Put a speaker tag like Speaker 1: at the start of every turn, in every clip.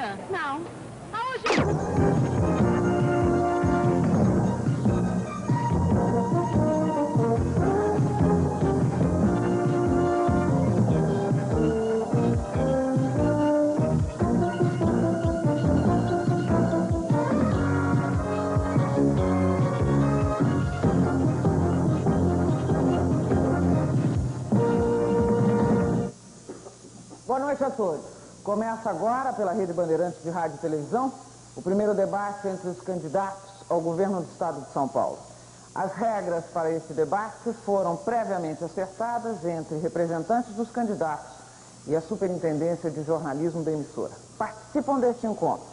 Speaker 1: Nunca? Não. Aonde?
Speaker 2: Boa noite a todos. Começa agora, pela Rede Bandeirantes de Rádio e Televisão, o primeiro debate entre os candidatos ao governo do Estado de São Paulo. As regras para esse debate foram previamente acertadas entre representantes dos candidatos e a Superintendência de Jornalismo da emissora. Participam deste encontro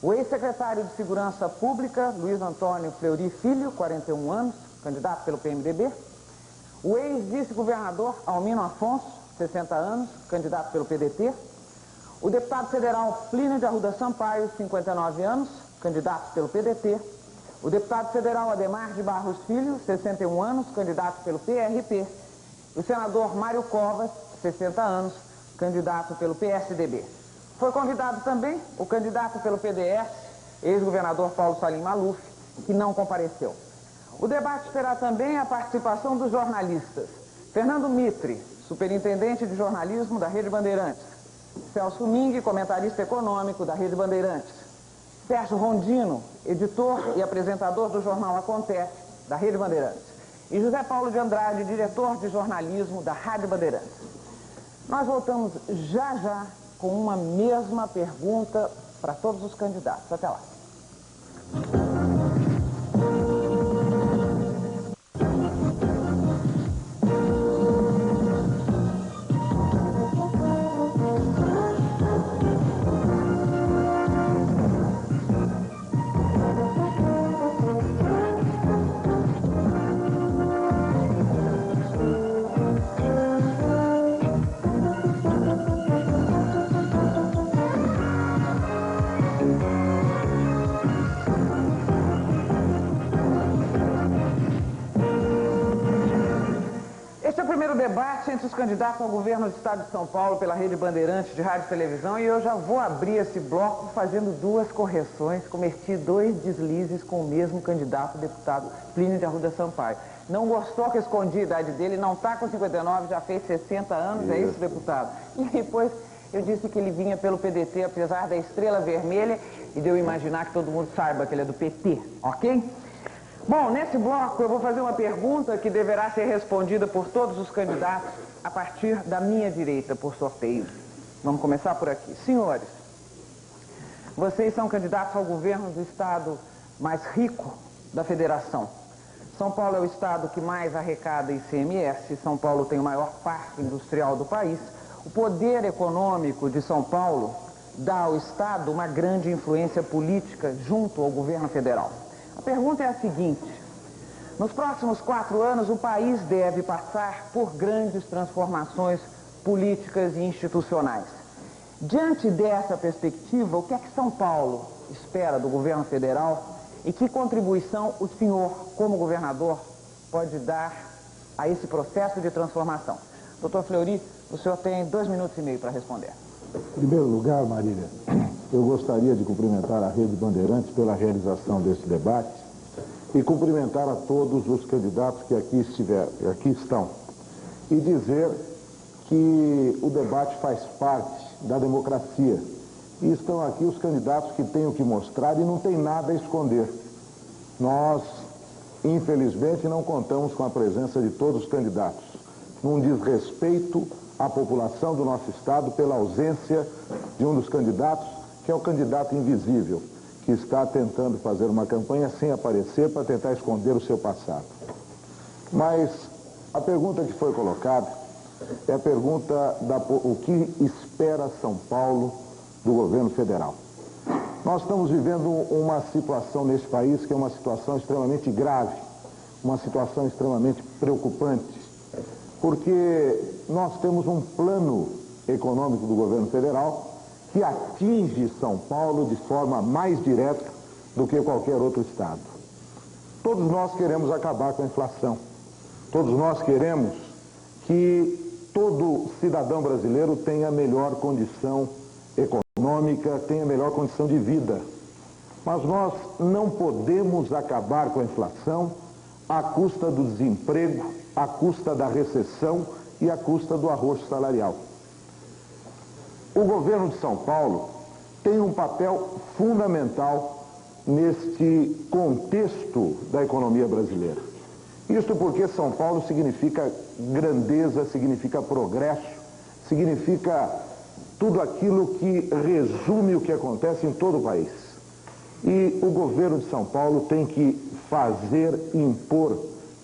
Speaker 2: o ex-secretário de Segurança Pública, Luiz Antônio Fleury Filho, 41 anos, candidato pelo PMDB, o ex-vice-governador Almino Afonso, 60 anos, candidato pelo PDT, o deputado federal Plínio de Arruda Sampaio, 59 anos, candidato pelo PDT, o deputado federal Ademar de Barros Filho, 61 anos, candidato pelo PRP, e o senador Mário Covas, 60 anos, candidato pelo PSDB. Foi convidado também o candidato pelo PDS, ex-governador Paulo Salim Maluf, que não compareceu. O debate terá também a participação dos jornalistas Fernando Mitre, superintendente de jornalismo da Rede Bandeirantes, Celso Ming, comentarista econômico da Rede Bandeirantes, Sérgio Rondino, editor e apresentador do jornal Acontece, da Rede Bandeirantes, e José Paulo de Andrade, diretor de jornalismo da Rádio Bandeirantes. Nós voltamos já com uma mesma pergunta para todos os candidatos. Até lá. Debate entre os candidatos ao governo do Estado de São Paulo pela Rede Bandeirantes de Rádio e Televisão, e eu já vou abrir esse bloco fazendo duas correções. Cometi 2 deslizes com o mesmo candidato, o deputado Plínio de Arruda Sampaio. Não gostou que eu escondi a idade dele, não está com 59, já fez 60 anos, é isso, deputado? E depois eu disse que ele vinha pelo PDT, apesar da estrela vermelha, e de eu imaginar que todo mundo saiba que ele é do PT, ok? Bom, nesse bloco eu vou fazer uma pergunta que deverá ser respondida por todos os candidatos a partir da minha direita, por sorteio. Vamos começar por aqui. Senhores, vocês são candidatos ao governo do estado mais rico da federação. São Paulo é o estado que mais arrecada ICMS, São Paulo tem o maior parque industrial do país. O poder econômico de São Paulo dá ao estado uma grande influência política junto ao governo federal. A pergunta é a seguinte: nos próximos 4 anos o país deve passar por grandes transformações políticas e institucionais. Diante dessa perspectiva, o que é que São Paulo espera do governo federal e que contribuição o senhor, como governador, pode dar a esse processo de transformação? Doutor Fleury, o senhor tem 2 minutos e meio para responder.
Speaker 3: Em primeiro lugar, Marília, eu gostaria de cumprimentar a Rede Bandeirantes pela realização desse debate e cumprimentar a todos os candidatos que aqui estão e dizer que o debate faz parte da democracia e estão aqui os candidatos que têm o que mostrar e não tem nada a esconder. Nós, infelizmente, não contamos com a presença de todos os candidatos, num desrespeito à população do nosso estado pela ausência de um dos candidatos, que é o candidato invisível, que está tentando fazer uma campanha sem aparecer para tentar esconder o seu passado. Mas a pergunta que foi colocada é a pergunta o que espera São Paulo do governo federal. Nós estamos vivendo uma situação nesse país que é uma situação extremamente grave, uma situação extremamente preocupante, porque nós temos um plano econômico do governo federal que atinge São Paulo de forma mais direta do que qualquer outro estado. Todos nós queremos acabar com a inflação. Todos nós queremos que todo cidadão brasileiro tenha melhor condição econômica. econômica tenha melhor condição de vida. Mas nós não podemos acabar com a inflação à custa do desemprego, à custa da recessão e à custa do arroxo salarial. O governo de São Paulo tem um papel fundamental neste contexto da economia brasileira. Isto porque São Paulo significa grandeza, significa progresso, significa tudo aquilo que resume o que acontece em todo o país. E o governo de São Paulo tem que fazer, impor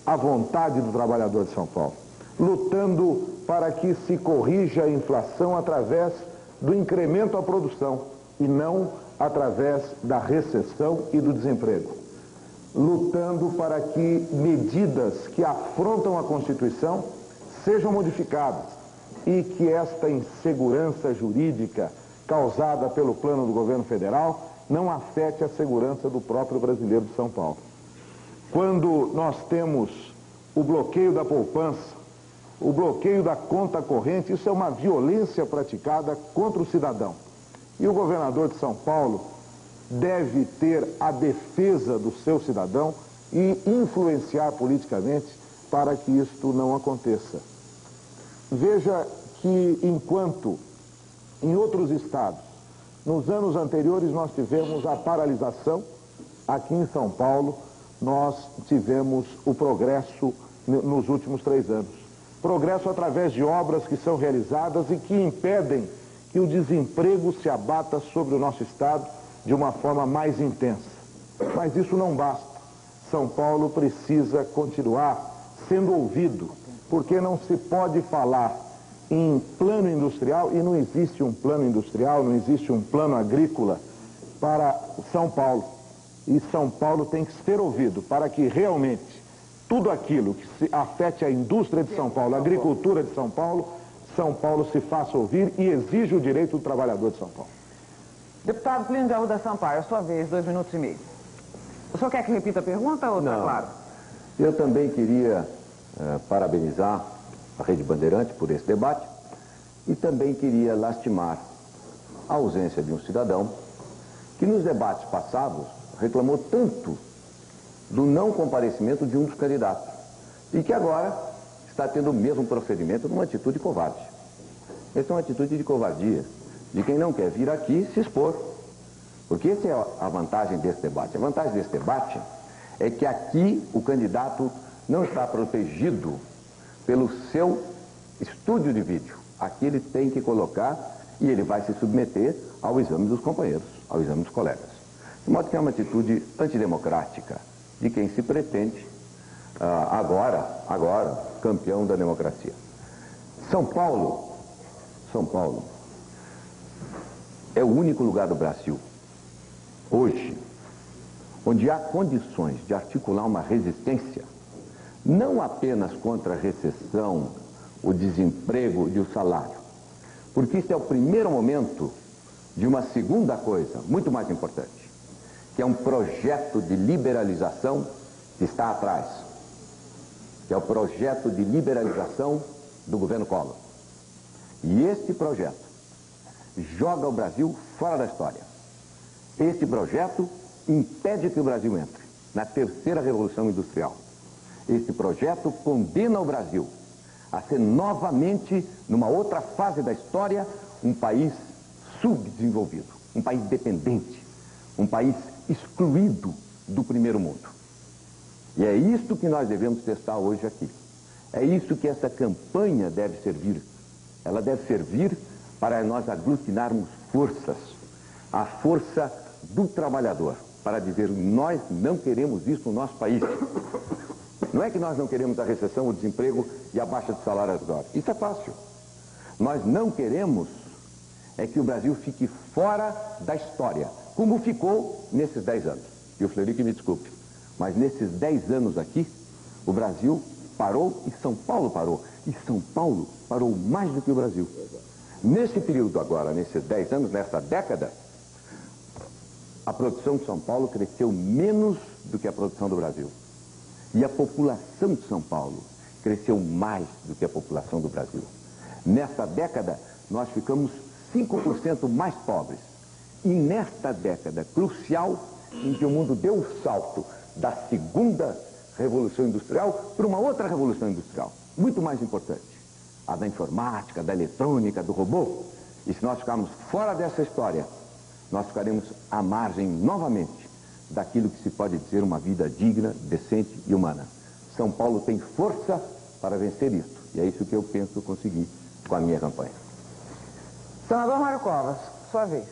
Speaker 3: a vontade do trabalhador de São Paulo, lutando para que se corrija a inflação através do incremento à produção e não através da recessão e do desemprego. Lutando para que medidas que afrontam a Constituição sejam modificadas e que esta insegurança jurídica causada pelo plano do governo federal não afete a segurança do próprio brasileiro de São Paulo. Quando nós temos o bloqueio da poupança, o bloqueio da conta corrente, isso é uma violência praticada contra o cidadão. E o governador de São Paulo deve ter a defesa do seu cidadão e influenciar politicamente para que isto não aconteça. Veja que enquanto em outros estados, nos anos anteriores nós tivemos a paralisação, aqui em São Paulo nós tivemos o progresso nos últimos 3 anos. Progresso através de obras que são realizadas e que impedem que o desemprego se abata sobre o nosso estado de uma forma mais intensa. Mas isso não basta. São Paulo precisa continuar sendo ouvido, porque não se pode falar em plano industrial e não existe um plano industrial, não existe um plano agrícola para São Paulo. E São Paulo tem que ser ouvido para que realmente tudo aquilo que afete a indústria de São Paulo, a agricultura de São Paulo se faça ouvir e exige o direito do trabalhador de São Paulo.
Speaker 2: Deputado Plínio de Arruda Sampaio, a sua vez, 2 minutos e meio. O senhor quer que repita a pergunta ou está claro?
Speaker 4: Eu também queria parabenizar a Rede Bandeirante por esse debate e também queria lastimar a ausência de um cidadão que nos debates passados reclamou tanto do não comparecimento de um dos candidatos e que agora está tendo o mesmo procedimento numa atitude covarde. Essa é uma atitude de covardia de quem não quer vir aqui se expor. Porque essa é a vantagem desse debate. A vantagem desse debate é que aqui o candidato não está protegido pelo seu estúdio de vídeo. Aqui ele tem que colocar e ele vai se submeter ao exame dos companheiros, ao exame dos colegas. De modo que é uma atitude antidemocrática de quem se pretende agora, campeão da democracia. São Paulo é o único lugar do Brasil, hoje, onde há condições de articular uma resistência, não apenas contra a recessão, o desemprego e o salário, porque isso é o primeiro momento de uma segunda coisa, muito mais importante, que é um projeto de liberalização que está atrás, que é o projeto de liberalização do governo Collor. E este projeto joga o Brasil fora da história. Este projeto impede que o Brasil entre na terceira revolução industrial. Este projeto condena o Brasil a ser novamente, numa outra fase da história, um país subdesenvolvido, um país dependente, um país excluído do primeiro mundo. E é isso que nós devemos testar hoje aqui. É isso que essa campanha deve servir. Ela deve servir para nós aglutinarmos forças, a força do trabalhador, para dizer, nós não queremos isso no nosso país. Não é que nós não queremos a recessão, o desemprego e a baixa de salário agora. Isso é fácil. Nós não queremos é que o Brasil fique fora da história, como ficou nesses 10 anos. E o Fleury que me desculpe, mas nesses 10 anos aqui, o Brasil parou e São Paulo parou. E São Paulo parou mais do que o Brasil. Nesse período agora, nesses 10 anos, nessa década, a produção de São Paulo cresceu menos do que a produção do Brasil. E a população de São Paulo cresceu mais do que a população do Brasil. Nessa década, nós ficamos 5% mais pobres. E nesta década crucial, em que o mundo deu o salto da segunda revolução industrial para uma outra revolução industrial, muito mais importante, a da informática, da eletrônica, do robô. E se nós ficarmos fora dessa história, nós ficaremos à margem novamente daquilo que se pode dizer uma vida digna, decente e humana. São Paulo tem força para vencer isso, e é isso que eu penso conseguir com a minha campanha.
Speaker 2: Senador Mário Covas, sua vez.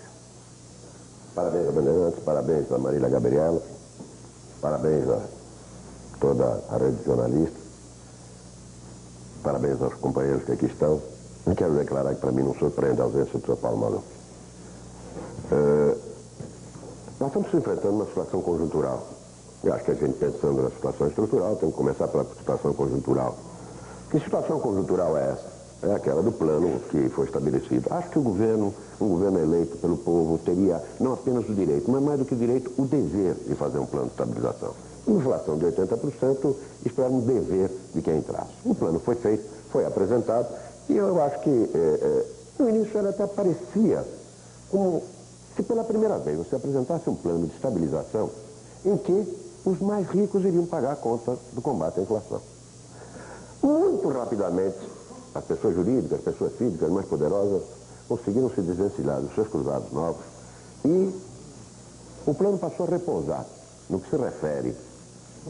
Speaker 5: Parabéns a Bandeirantes, parabéns a Marília Gabriela, parabéns a toda a rede de jornalistas, parabéns aos companheiros que aqui estão. E quero declarar que para mim não surpreende a ausência do Sr. Paulo Maluf. Nós estamos enfrentando uma situação conjuntural. Eu acho que a gente, pensando na situação estrutural, tem que começar pela situação conjuntural. Que situação conjuntural é essa? É aquela do plano que foi estabelecido. Acho que um governo eleito pelo povo, teria não apenas o direito, mas mais do que o direito, o dever de fazer um plano de estabilização. Uma inflação de 80%, isso era um dever de quem entrasse. O plano foi feito, foi apresentado, e eu acho que no início ela até parecia como se pela primeira vez você apresentasse um plano de estabilização em que os mais ricos iriam pagar a conta do combate à inflação. Muito rapidamente, as pessoas jurídicas, as pessoas físicas mais poderosas conseguiram se desvencilhar dos seus cruzados novos e o plano passou a repousar no que se refere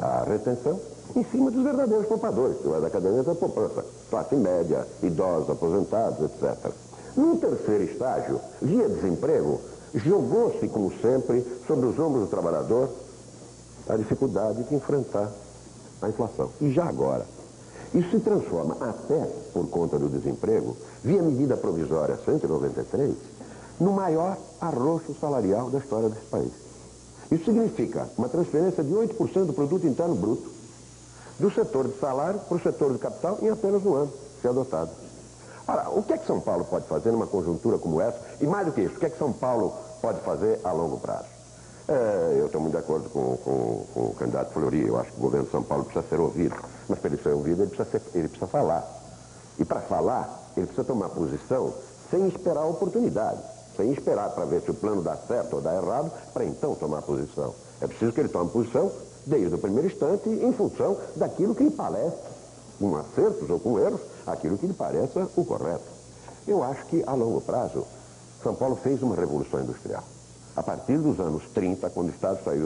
Speaker 5: à retenção em cima dos verdadeiros poupadores, que vai da caderneta da poupança, classe média, idosos, aposentados, etc. No terceiro estágio, via desemprego, jogou-se, como sempre, sobre os ombros do trabalhador a dificuldade de enfrentar a inflação. E já agora, isso se transforma, até por conta do desemprego, via medida provisória 193, no maior arroxo salarial da história desse país. Isso significa uma transferência de 8% do produto interno bruto do setor de salário para o setor de capital em apenas um ano, se adotado. Ora, o que é que São Paulo pode fazer numa conjuntura como essa? E mais do que isso, o que é que São Paulo pode fazer a longo prazo? Eu estou muito de acordo com o candidato Fleury. Eu acho que o governo de São Paulo precisa ser ouvido. Mas para ele ser ouvido, ele precisa falar. E para falar, ele precisa tomar posição sem esperar a oportunidade. Sem esperar para ver se o plano dá certo ou dá errado, para então tomar posição. É preciso que ele tome posição desde o primeiro instante em função daquilo que lhe parece, com acertos ou com erros, aquilo que lhe pareça o correto. Eu acho que, a longo prazo, São Paulo fez uma revolução industrial. A partir dos anos 30, quando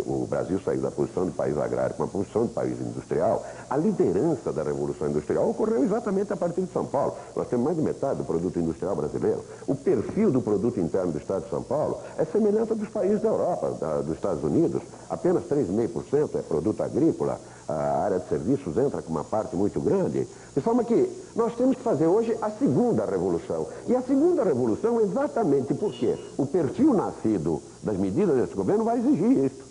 Speaker 5: o Brasil saiu da posição de país agrário para uma posição de país industrial, a liderança da Revolução Industrial ocorreu exatamente a partir de São Paulo. Nós temos mais de metade do produto industrial brasileiro. O perfil do produto interno do Estado de São Paulo é semelhante ao dos países da Europa, dos Estados Unidos. Apenas 3,5% é produto agrícola. A área de serviços entra com uma parte muito grande. De forma que nós temos que fazer hoje a segunda revolução. E a segunda revolução exatamente porque o perfil nascido das medidas desse governo vai exigir isso.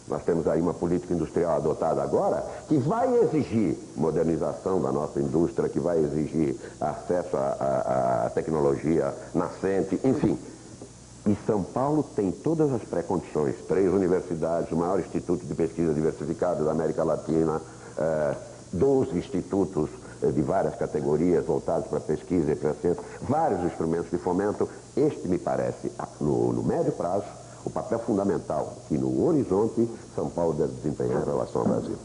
Speaker 5: Nós temos aí uma política industrial adotada agora que vai exigir modernização da nossa indústria, que vai exigir acesso à tecnologia nascente, enfim. E São Paulo tem todas as pré-condições, 3 universidades, o maior instituto de pesquisa diversificado da América Latina, 12 institutos de várias categorias voltados para pesquisa e para ciência, vários instrumentos de fomento. Este me parece, no médio prazo, o papel fundamental que no horizonte São Paulo deve desempenhar em relação ao Brasil.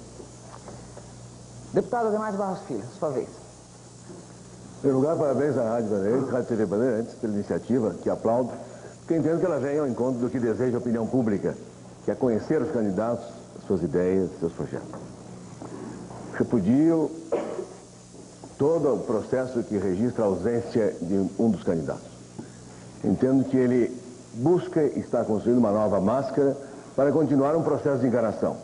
Speaker 2: Deputado Ademar de Barros Filho, sua vez.
Speaker 6: Em primeiro lugar, parabéns à Rádio Bandeirantes, Rádio TV Bandeirantes, pela iniciativa, que aplaudo, porque entendo que ela vem ao encontro do que deseja a opinião pública, que é conhecer os candidatos, suas ideias, seus projetos. Repudio todo o processo que registra a ausência de um dos candidatos. Entendo que ele busca e está construindo uma nova máscara para continuar um processo de enganação.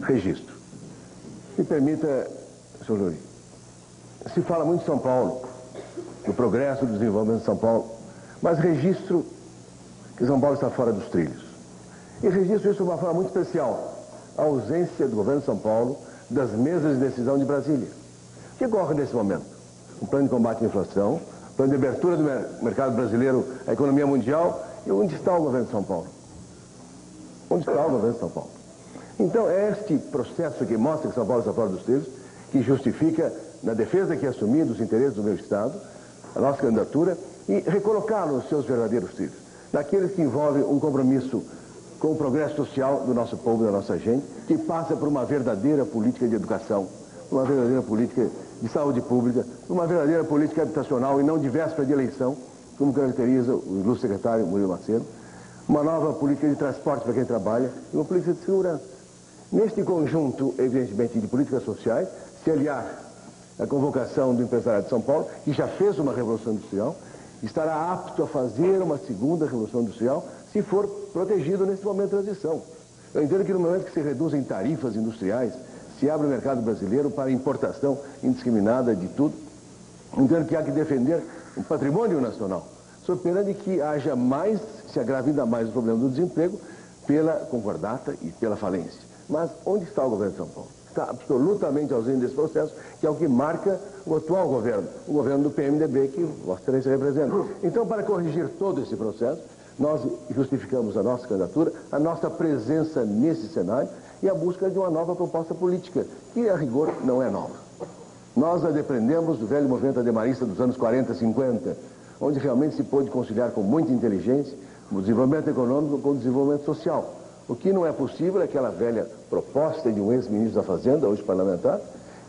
Speaker 6: Registro. Me permita, Sr. Fleury, se fala muito de São Paulo, do progresso, do desenvolvimento de São Paulo, mas registro que São Paulo está fora dos trilhos. E registro isso de uma forma muito especial, a ausência do governo de São Paulo das mesas de decisão de Brasília. O que ocorre nesse momento? Um plano de combate à inflação, plano de abertura do mercado brasileiro à economia mundial, e onde está o governo de São Paulo? Onde está o governo de São Paulo? Então, é este processo que mostra que São Paulo está fora dos trilhos, que justifica, na defesa que assumi dos interesses do meu Estado, a nossa candidatura e recolocá-lo nos seus verdadeiros trilhos, naqueles que envolvem um compromisso com o progresso social do nosso povo, da nossa gente, que passa por uma verdadeira política de educação, uma verdadeira política de saúde pública, uma verdadeira política habitacional e não de véspera de eleição, como caracteriza o ilustre secretário Murilo Macedo, uma nova política de transporte para quem trabalha e uma política de segurança. Neste conjunto, evidentemente, de políticas sociais, se aliar à convocação do empresariado de São Paulo, que já fez uma revolução industrial, estará apto a fazer uma segunda revolução industrial se for protegido nesse momento de transição. Eu entendo que no momento que se reduzem tarifas industriais, se abre o mercado brasileiro para importação indiscriminada de tudo, entendo que há que defender o patrimônio nacional, sob pena de que haja mais, se agrave ainda mais o problema do desemprego pela concordata e pela falência. Mas onde está o governo de São Paulo? Está absolutamente ausente desse processo, que é o que marca o atual governo, o governo do PMDB, que Vossa Excelência representa. Então, para corrigir todo esse processo, nós justificamos a nossa candidatura, a nossa presença nesse cenário e a busca de uma nova proposta política, que, a rigor, não é nova. Nós a depreendemos do velho movimento ademarista dos anos 40, 50, onde realmente se pôde conciliar com muita inteligência o desenvolvimento econômico com o desenvolvimento social. O que não é possível é aquela velha proposta de um ex-ministro da Fazenda, hoje parlamentar,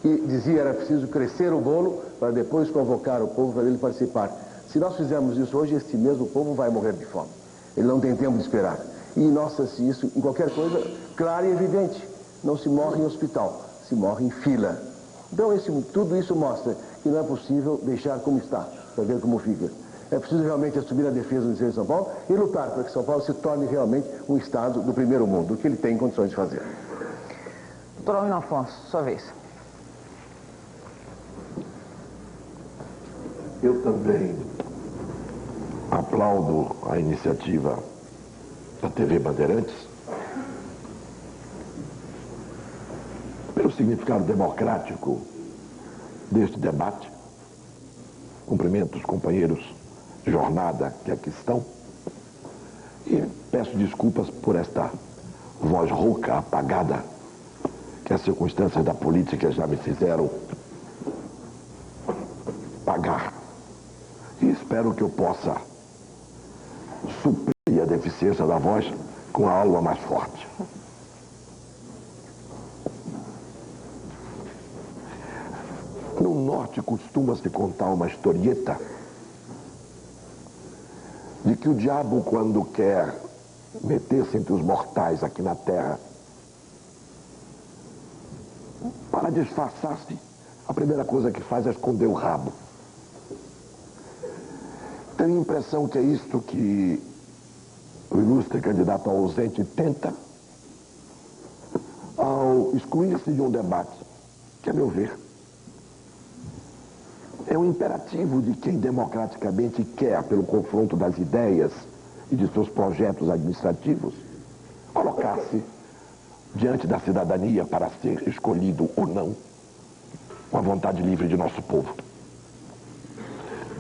Speaker 6: que dizia que era preciso crescer o bolo para depois convocar o povo para ele participar. Se nós fizermos isso hoje, este mesmo povo vai morrer de fome. Ele não tem tempo de esperar. E nota-se isso em qualquer coisa clara e evidente. Não se morre em hospital, se morre em fila. Então tudo isso mostra que não é possível deixar como está, para ver como fica. É preciso realmente assumir a defesa do Estado de São Paulo e lutar para que São Paulo se torne realmente um Estado do primeiro mundo, o que ele tem condições de fazer.
Speaker 2: Doutor Almino Afonso, sua vez.
Speaker 3: Eu também aplaudo a iniciativa da TV Bandeirantes pelo significado democrático deste debate. Cumprimento os companheiros de jornada que aqui estão e peço desculpas por esta voz rouca, apagada, que as circunstâncias da política já me fizeram pagar. E espero que eu possa suprir a deficiência da voz com a alma mais forte. No norte costuma-se contar uma historieta de que o diabo, quando quer meter-se entre os mortais aqui na terra, para disfarçar-se, a primeira coisa que faz é esconder o rabo. Tenho a impressão que é isto que o ilustre candidato ao ausente tenta ao excluir-se de um debate que, a meu ver, é um imperativo de quem democraticamente quer, pelo confronto das ideias e de seus projetos administrativos, colocar-se diante da cidadania para ser escolhido ou não, com a vontade livre de nosso povo.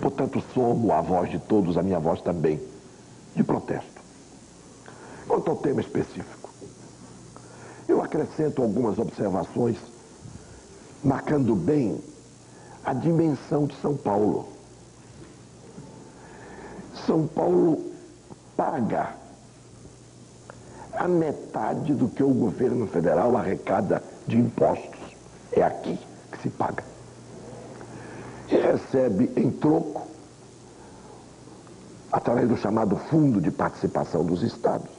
Speaker 3: Portanto, somo a voz de todos, a minha voz também, de protesto. Quanto ao tema específico, eu acrescento algumas observações, marcando bem a dimensão de São Paulo. São Paulo paga a metade do que o governo federal arrecada de impostos. É aqui que se paga. E recebe em troco, através do chamado Fundo de Participação dos Estados,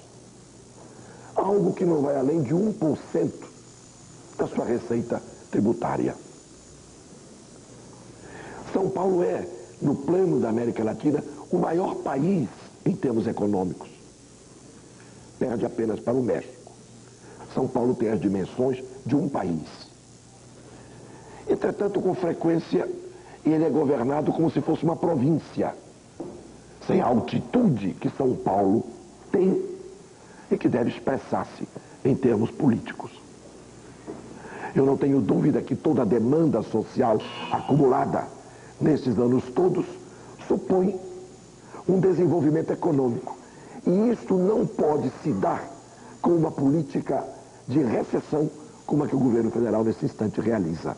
Speaker 3: algo que não vai além de 1% da sua receita tributária. São Paulo é, no plano da América Latina, o maior país em termos econômicos. Perde apenas para o México. São Paulo tem as dimensões de um país. Entretanto, com frequência, ele é governado como se fosse uma província, sem a altitude que São Paulo tem e que deve expressar-se em termos políticos. Eu não tenho dúvida que toda a demanda social acumulada nesses anos todos supõe um desenvolvimento econômico. E isso não pode se dar com uma política de recessão como a que o governo federal nesse instante realiza.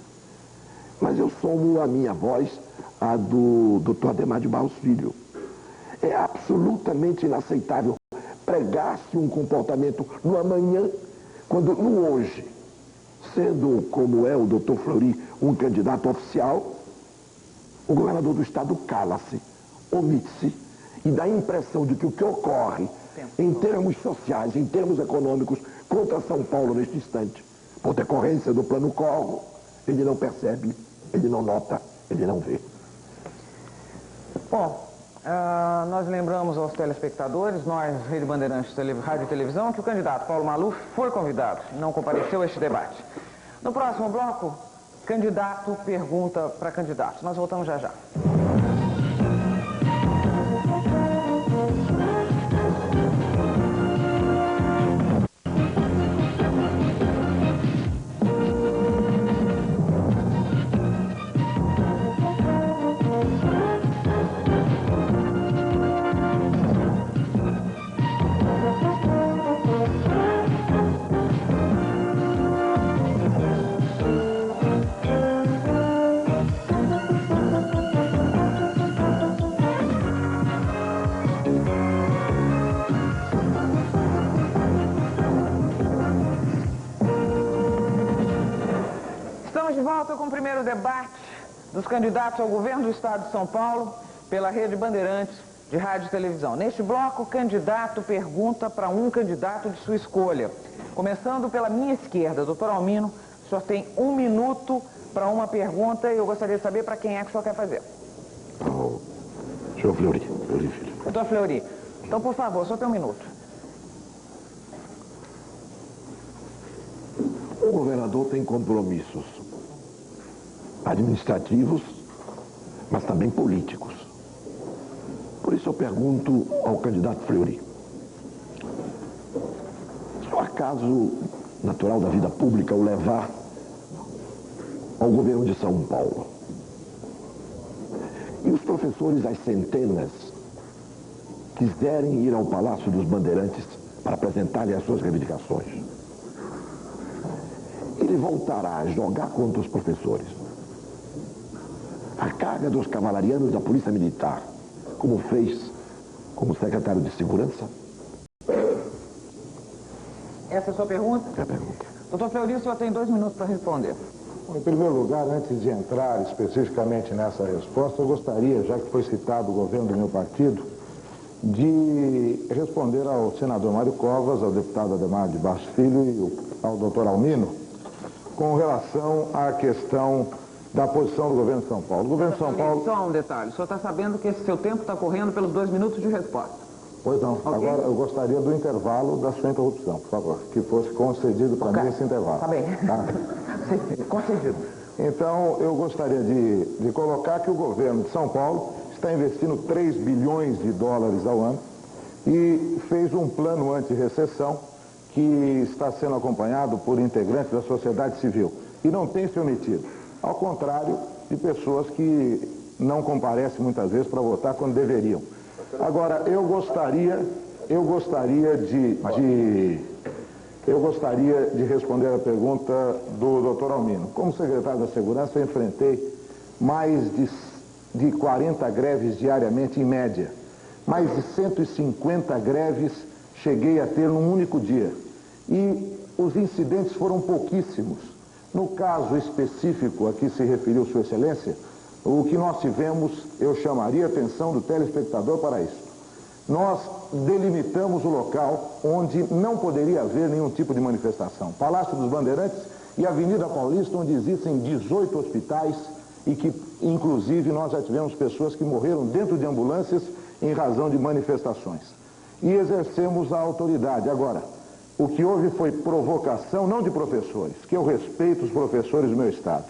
Speaker 3: Mas eu somo a minha voz à do Dr. Adhemar de Barros Filho, É absolutamente inaceitável pregar-se um comportamento no amanhã, quando no hoje, sendo como é o doutor Fleury um candidato oficial, o governador do estado cala-se, omite-se e dá a impressão de que o que ocorre em termos sociais, em termos econômicos, contra São Paulo neste instante, por decorrência do plano Collor, ele não percebe, ele não nota, ele não vê.
Speaker 2: Bom, nós lembramos aos telespectadores, nós, Rede Bandeirantes Rádio e Televisão, que o candidato Paulo Maluf foi convidado, não compareceu a este debate. No próximo bloco, candidato pergunta para candidato. Nós voltamos já já. Estamos de volta com o primeiro debate dos candidatos ao governo do estado de São Paulo pela Rede Bandeirantes de Rádio e Televisão. Neste bloco, o candidato pergunta para um candidato de sua escolha. Começando pela minha esquerda, doutor Almino, o senhor tem 1 minuto para uma pergunta e eu gostaria de saber para quem é que o senhor quer fazer.
Speaker 3: Ao senhor Fleury, filho.
Speaker 2: Doutor Fleury, então, por favor, o senhor tem 1 minuto.
Speaker 3: O governador tem compromissos administrativos, mas também políticos. Por isso eu pergunto ao candidato Fleury, se o acaso natural da vida pública o levar ao governo de São Paulo, e os professores, às centenas, quiserem ir ao Palácio dos Bandeirantes para apresentar-lhe as suas reivindicações, ele voltará a jogar contra os professores a carga dos cavalarianos da Polícia Militar, como fez como secretário de Segurança?
Speaker 2: Essa é a sua pergunta?
Speaker 3: É a pergunta.
Speaker 2: Doutor Fleury, o senhor tem 2 minutos para responder.
Speaker 3: Em primeiro lugar, antes de entrar especificamente nessa resposta, eu gostaria, já que foi citado o governo do meu partido, de responder ao senador Mário Covas, ao deputado Ademar de Barros Filho e ao doutor Almino, com relação à questão da posição do governo de São Paulo. O governo de São Paulo...
Speaker 2: Só um detalhe, o senhor está sabendo que esse seu tempo está correndo pelos 2 minutos de resposta.
Speaker 3: Pois não.
Speaker 2: Okay.
Speaker 3: Agora eu gostaria do intervalo da sua interrupção, por favor, que fosse concedido para mim esse intervalo.
Speaker 2: Tá bem.
Speaker 3: Tá?
Speaker 2: Concedido.
Speaker 3: Então, eu gostaria de colocar que o governo de São Paulo está investindo 3 bilhões de dólares ao ano e fez um plano anti-recessão que está sendo acompanhado por integrantes da sociedade civil e não tem se omitido, ao contrário de pessoas que não comparecem muitas vezes para votar quando deveriam. Agora, eu gostaria de responder a pergunta do Dr. Almino. Como secretário da Segurança, eu enfrentei mais de 40 greves diariamente, em média. Mais de 150 greves cheguei a ter num único dia. E os incidentes foram pouquíssimos. No caso específico a que se referiu Sua Excelência, o que nós tivemos, eu chamaria a atenção do telespectador para isso. Nós delimitamos o local onde não poderia haver nenhum tipo de manifestação. Palácio dos Bandeirantes e Avenida Paulista, onde existem 18 hospitais e que, inclusive, nós já tivemos pessoas que morreram dentro de ambulâncias em razão de manifestações. E exercemos a autoridade. Agora, o que houve foi provocação, não de professores, que eu respeito os professores do meu estado.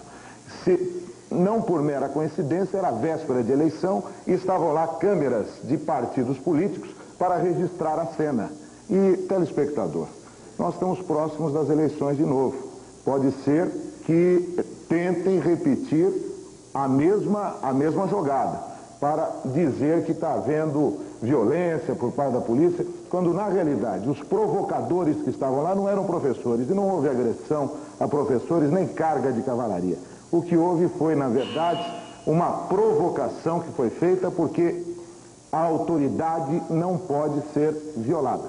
Speaker 3: Não por mera coincidência, era a véspera de eleição e estavam lá câmeras de partidos políticos para registrar a cena. E, telespectador, nós estamos próximos das eleições de novo. Pode ser que tentem repetir a mesma jogada para dizer que está havendo violência por parte da polícia, quando na realidade os provocadores que estavam lá não eram professores e não houve agressão a professores nem carga de cavalaria. O que houve foi, na verdade, uma provocação que foi feita porque A autoridade não pode ser violada.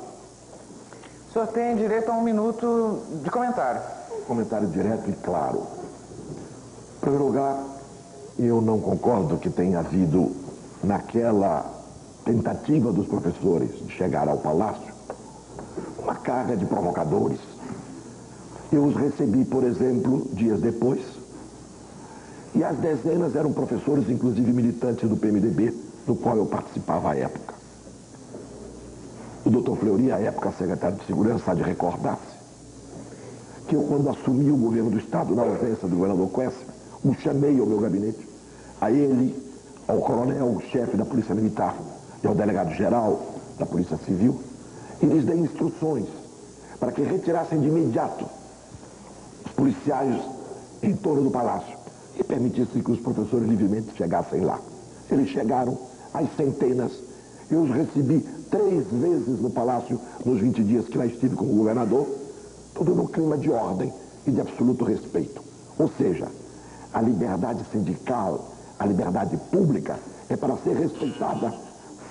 Speaker 2: O senhor tem direito a 1 minuto de comentário.
Speaker 3: Comentário direto e claro. Em primeiro lugar, eu não concordo que tenha havido, naquela tentativa dos professores de chegar ao palácio, uma carga de provocadores. Eu os recebi, por exemplo, dias depois, e as dezenas eram professores, inclusive militantes do PMDB, do qual eu participava à época. O doutor Fleury, à época secretário de Segurança, há de recordar-se que eu, quando assumi o governo do Estado, na ausência do governador Quércia, o chamei ao meu gabinete, a ele, ao coronel, chefe da Polícia Militar, e ao delegado-geral da Polícia Civil, e lhes dei instruções para que retirassem de imediato os policiais em torno do palácio e permitissem que os professores livremente chegassem lá. Eles chegaram às centenas. Eu os recebi 3 vezes no palácio nos 20 dias que lá estive como governador, tudo num clima de ordem e de absoluto respeito. Ou seja, a liberdade sindical, a liberdade pública é para ser respeitada,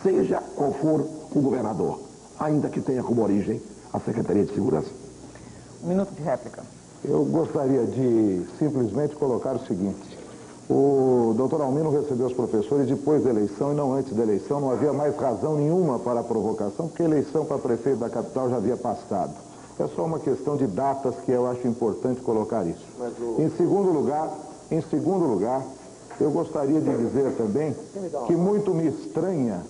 Speaker 3: seja qual for o governador, ainda que tenha como origem a Secretaria de Segurança.
Speaker 2: 1 minuto de réplica.
Speaker 3: Eu gostaria de simplesmente colocar o seguinte: o doutor Almino recebeu os professores depois da eleição e não antes da eleição. Não havia mais razão nenhuma para a provocação, porque a eleição para prefeito da capital já havia passado. É só uma questão de datas que eu acho importante colocar isso. Em segundo lugar, eu gostaria de dizer também que muito me estranha,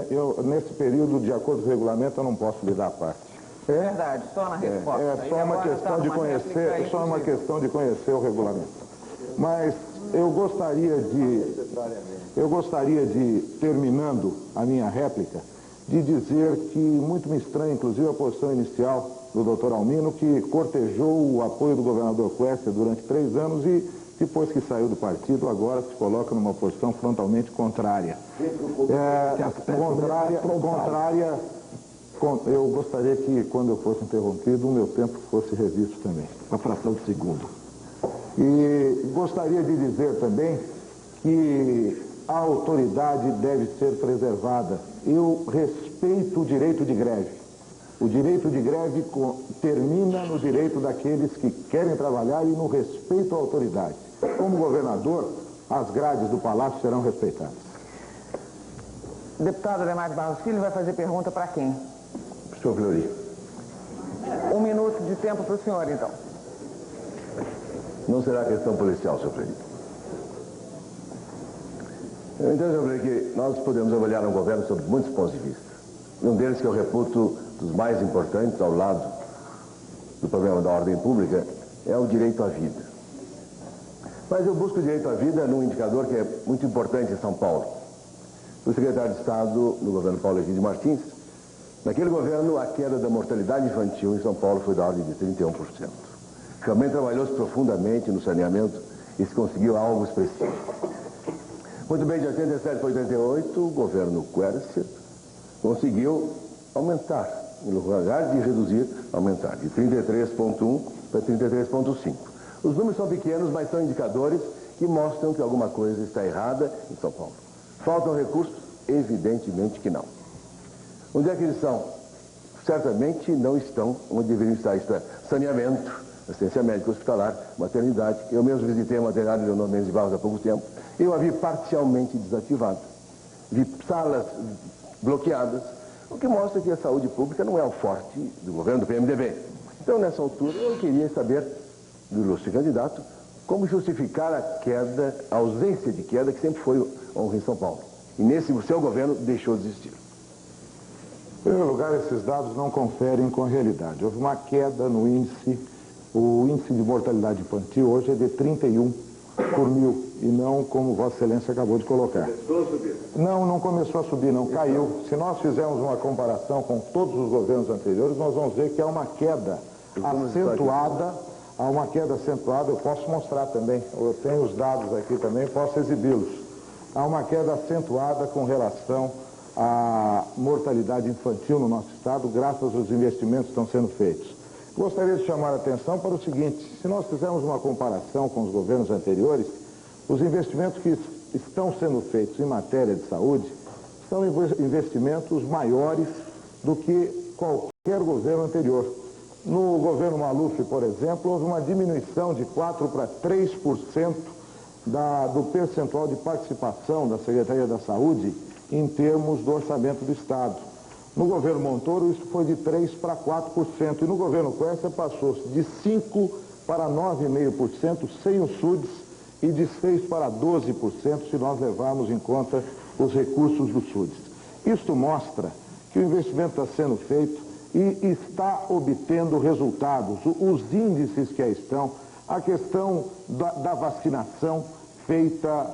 Speaker 3: eu, nesse período, de acordo com o regulamento, eu não posso lhe dar parte.
Speaker 2: É verdade, só na resposta.
Speaker 3: É só uma questão de conhecer, só uma questão de conhecer o regulamento. Mas eu gostaria de, terminando a minha réplica, de dizer que muito me estranha, inclusive, a posição inicial do doutor Almino, que cortejou o apoio do governador Quércia durante 3 anos e, depois que saiu do partido, agora se coloca numa posição frontalmente contrária. Eu gostaria que, quando eu fosse interrompido, o meu tempo fosse revisto também, uma fração de segundo. E gostaria de dizer também que a autoridade deve ser preservada. Eu respeito o direito de greve. O direito de greve termina no direito daqueles que querem trabalhar e no respeito à autoridade. Como governador, as grades do palácio serão respeitadas.
Speaker 2: Deputado Ademar de Barros Filho vai fazer pergunta para quem?
Speaker 6: Senhor Fleury.
Speaker 2: 1 minuto de tempo para o senhor, então.
Speaker 6: Não será questão policial, senhor Fleury. Eu entendo, senhor Fleury, que nós podemos avaliar um governo sob muitos pontos de vista. Um deles que eu reputo dos mais importantes, ao lado do problema da ordem pública, é o direito à vida. Mas eu busco o direito à vida num indicador que é muito importante em São Paulo. O secretário de Estado no governo Paulo Egídio Martins, naquele governo, a queda da mortalidade infantil em São Paulo foi da ordem de 31%. Também trabalhou-se profundamente no saneamento e se conseguiu algo expressivo. Muito bem, de 87 para 88, o governo Quércia conseguiu aumentar, em lugar de reduzir, aumentar, de 33,1 para 33,5. Os números são pequenos, mas são indicadores que mostram que alguma coisa está errada em São Paulo. Faltam recursos? Evidentemente que não. Onde é que eles são? Certamente não estão onde deveriam estar, isto é, saneamento, assistência médica hospitalar, maternidade. Eu mesmo visitei a maternidade de Leonor Mendes de Barros há pouco tempo. Eu a vi parcialmente desativada. Vi salas bloqueadas, o que mostra que a saúde pública não é o forte do governo do PMDB. Então, nessa altura, eu queria saber do ilustre candidato como justificar a queda, a ausência de queda que sempre foi honra em São Paulo. E nesse, o seu governo deixou de existir.
Speaker 3: Em primeiro lugar, esses dados não conferem com a realidade. Houve uma queda no índice, o índice de mortalidade infantil hoje é de 31 por 1000, e não como Vossa Excelência acabou de colocar.
Speaker 6: Começou a subir?
Speaker 3: Não começou a subir, não, caiu. Se nós fizermos uma comparação com todos os governos anteriores, nós vamos ver que há uma queda acentuada, eu posso mostrar também, eu tenho os dados aqui também, posso exibi-los. Há uma queda acentuada com relação à mortalidade infantil no nosso estado, graças aos investimentos que estão sendo feitos. Gostaria de chamar a atenção para o seguinte: se nós fizermos uma comparação com os governos anteriores, os investimentos que estão sendo feitos em matéria de saúde São investimentos maiores do que qualquer governo anterior. No governo Maluf, por exemplo, houve uma diminuição de 4% para 3% do percentual de participação da Secretaria da Saúde em termos do orçamento do Estado. No governo Montoro, isso foi de 3% para 4%. E no governo Quercia, passou-se de 5% para 9,5% sem os SUDs e de 6% para 12% se nós levarmos em conta os recursos dos SUDs. Isto mostra que o investimento está sendo feito e está obtendo resultados. Os índices que aí estão, a questão da vacinação feita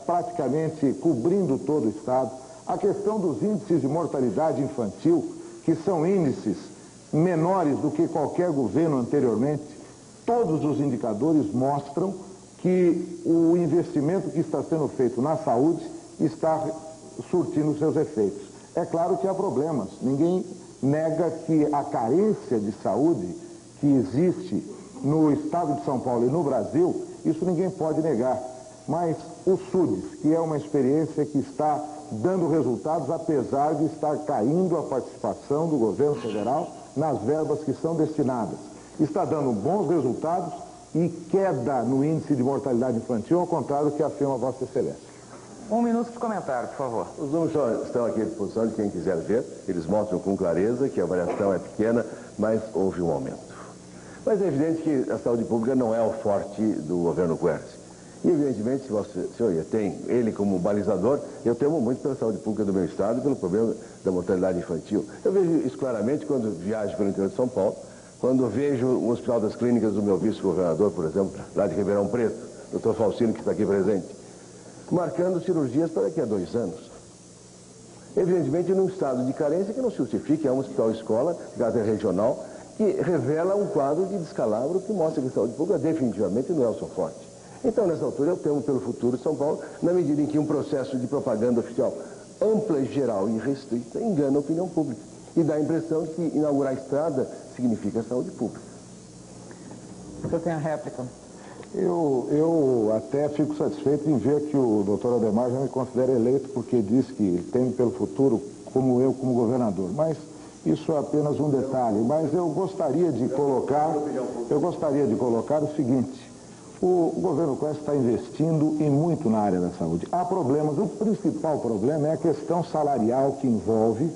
Speaker 3: praticamente cobrindo todo o Estado, a questão dos índices de mortalidade infantil, que são índices menores do que qualquer governo anteriormente, todos os indicadores mostram que o investimento que está sendo feito na saúde está surtindo seus efeitos. É claro que há problemas, ninguém nega que a carência de saúde que existe no estado de São Paulo e no Brasil, isso ninguém pode negar. Mas o SUDES, que é uma experiência que está dando resultados, apesar de estar caindo a participação do governo federal nas verbas que são destinadas. Está dando bons resultados e queda no índice de mortalidade infantil, ao contrário do que afirma Vossa Excelência.
Speaker 2: 1 minuto de comentário, por favor.
Speaker 6: Os números estão aqui à disposição de quem quiser ver. Eles mostram com clareza que a variação é pequena, mas houve um aumento. Mas é evidente que a saúde pública não é o forte do governo Quercia. E, evidentemente, se você, senhoria, tem ele como balizador, eu temo muito pela saúde pública do meu estado e pelo problema da mortalidade infantil. Eu vejo isso claramente quando viajo pelo interior de São Paulo, quando vejo o Hospital das Clínicas do meu vice-governador, por exemplo, lá de Ribeirão Preto, Dr. Faustino, que está aqui presente, marcando cirurgias para daqui a 2 anos. Evidentemente, num estado de carência que não se justifique, é um hospital-escola, de caráter regional, que revela um quadro de descalabro que mostra que a saúde pública definitivamente não é o seu forte. Então, nessa altura, eu temo pelo futuro de São Paulo, na medida em que um processo de propaganda oficial ampla, geral e restrita engana a opinião pública e dá a impressão de que inaugurar a estrada significa saúde pública.
Speaker 2: Você tem a réplica?
Speaker 3: Eu até fico satisfeito em ver que o doutor Adhemar já me considera eleito, porque diz que tem pelo futuro como eu, como governador. Mas isso é apenas um detalhe. Mas eu gostaria de colocar o seguinte: o governo Quercia está investindo e muito na área da saúde. Há problemas. O principal problema é a questão salarial que envolve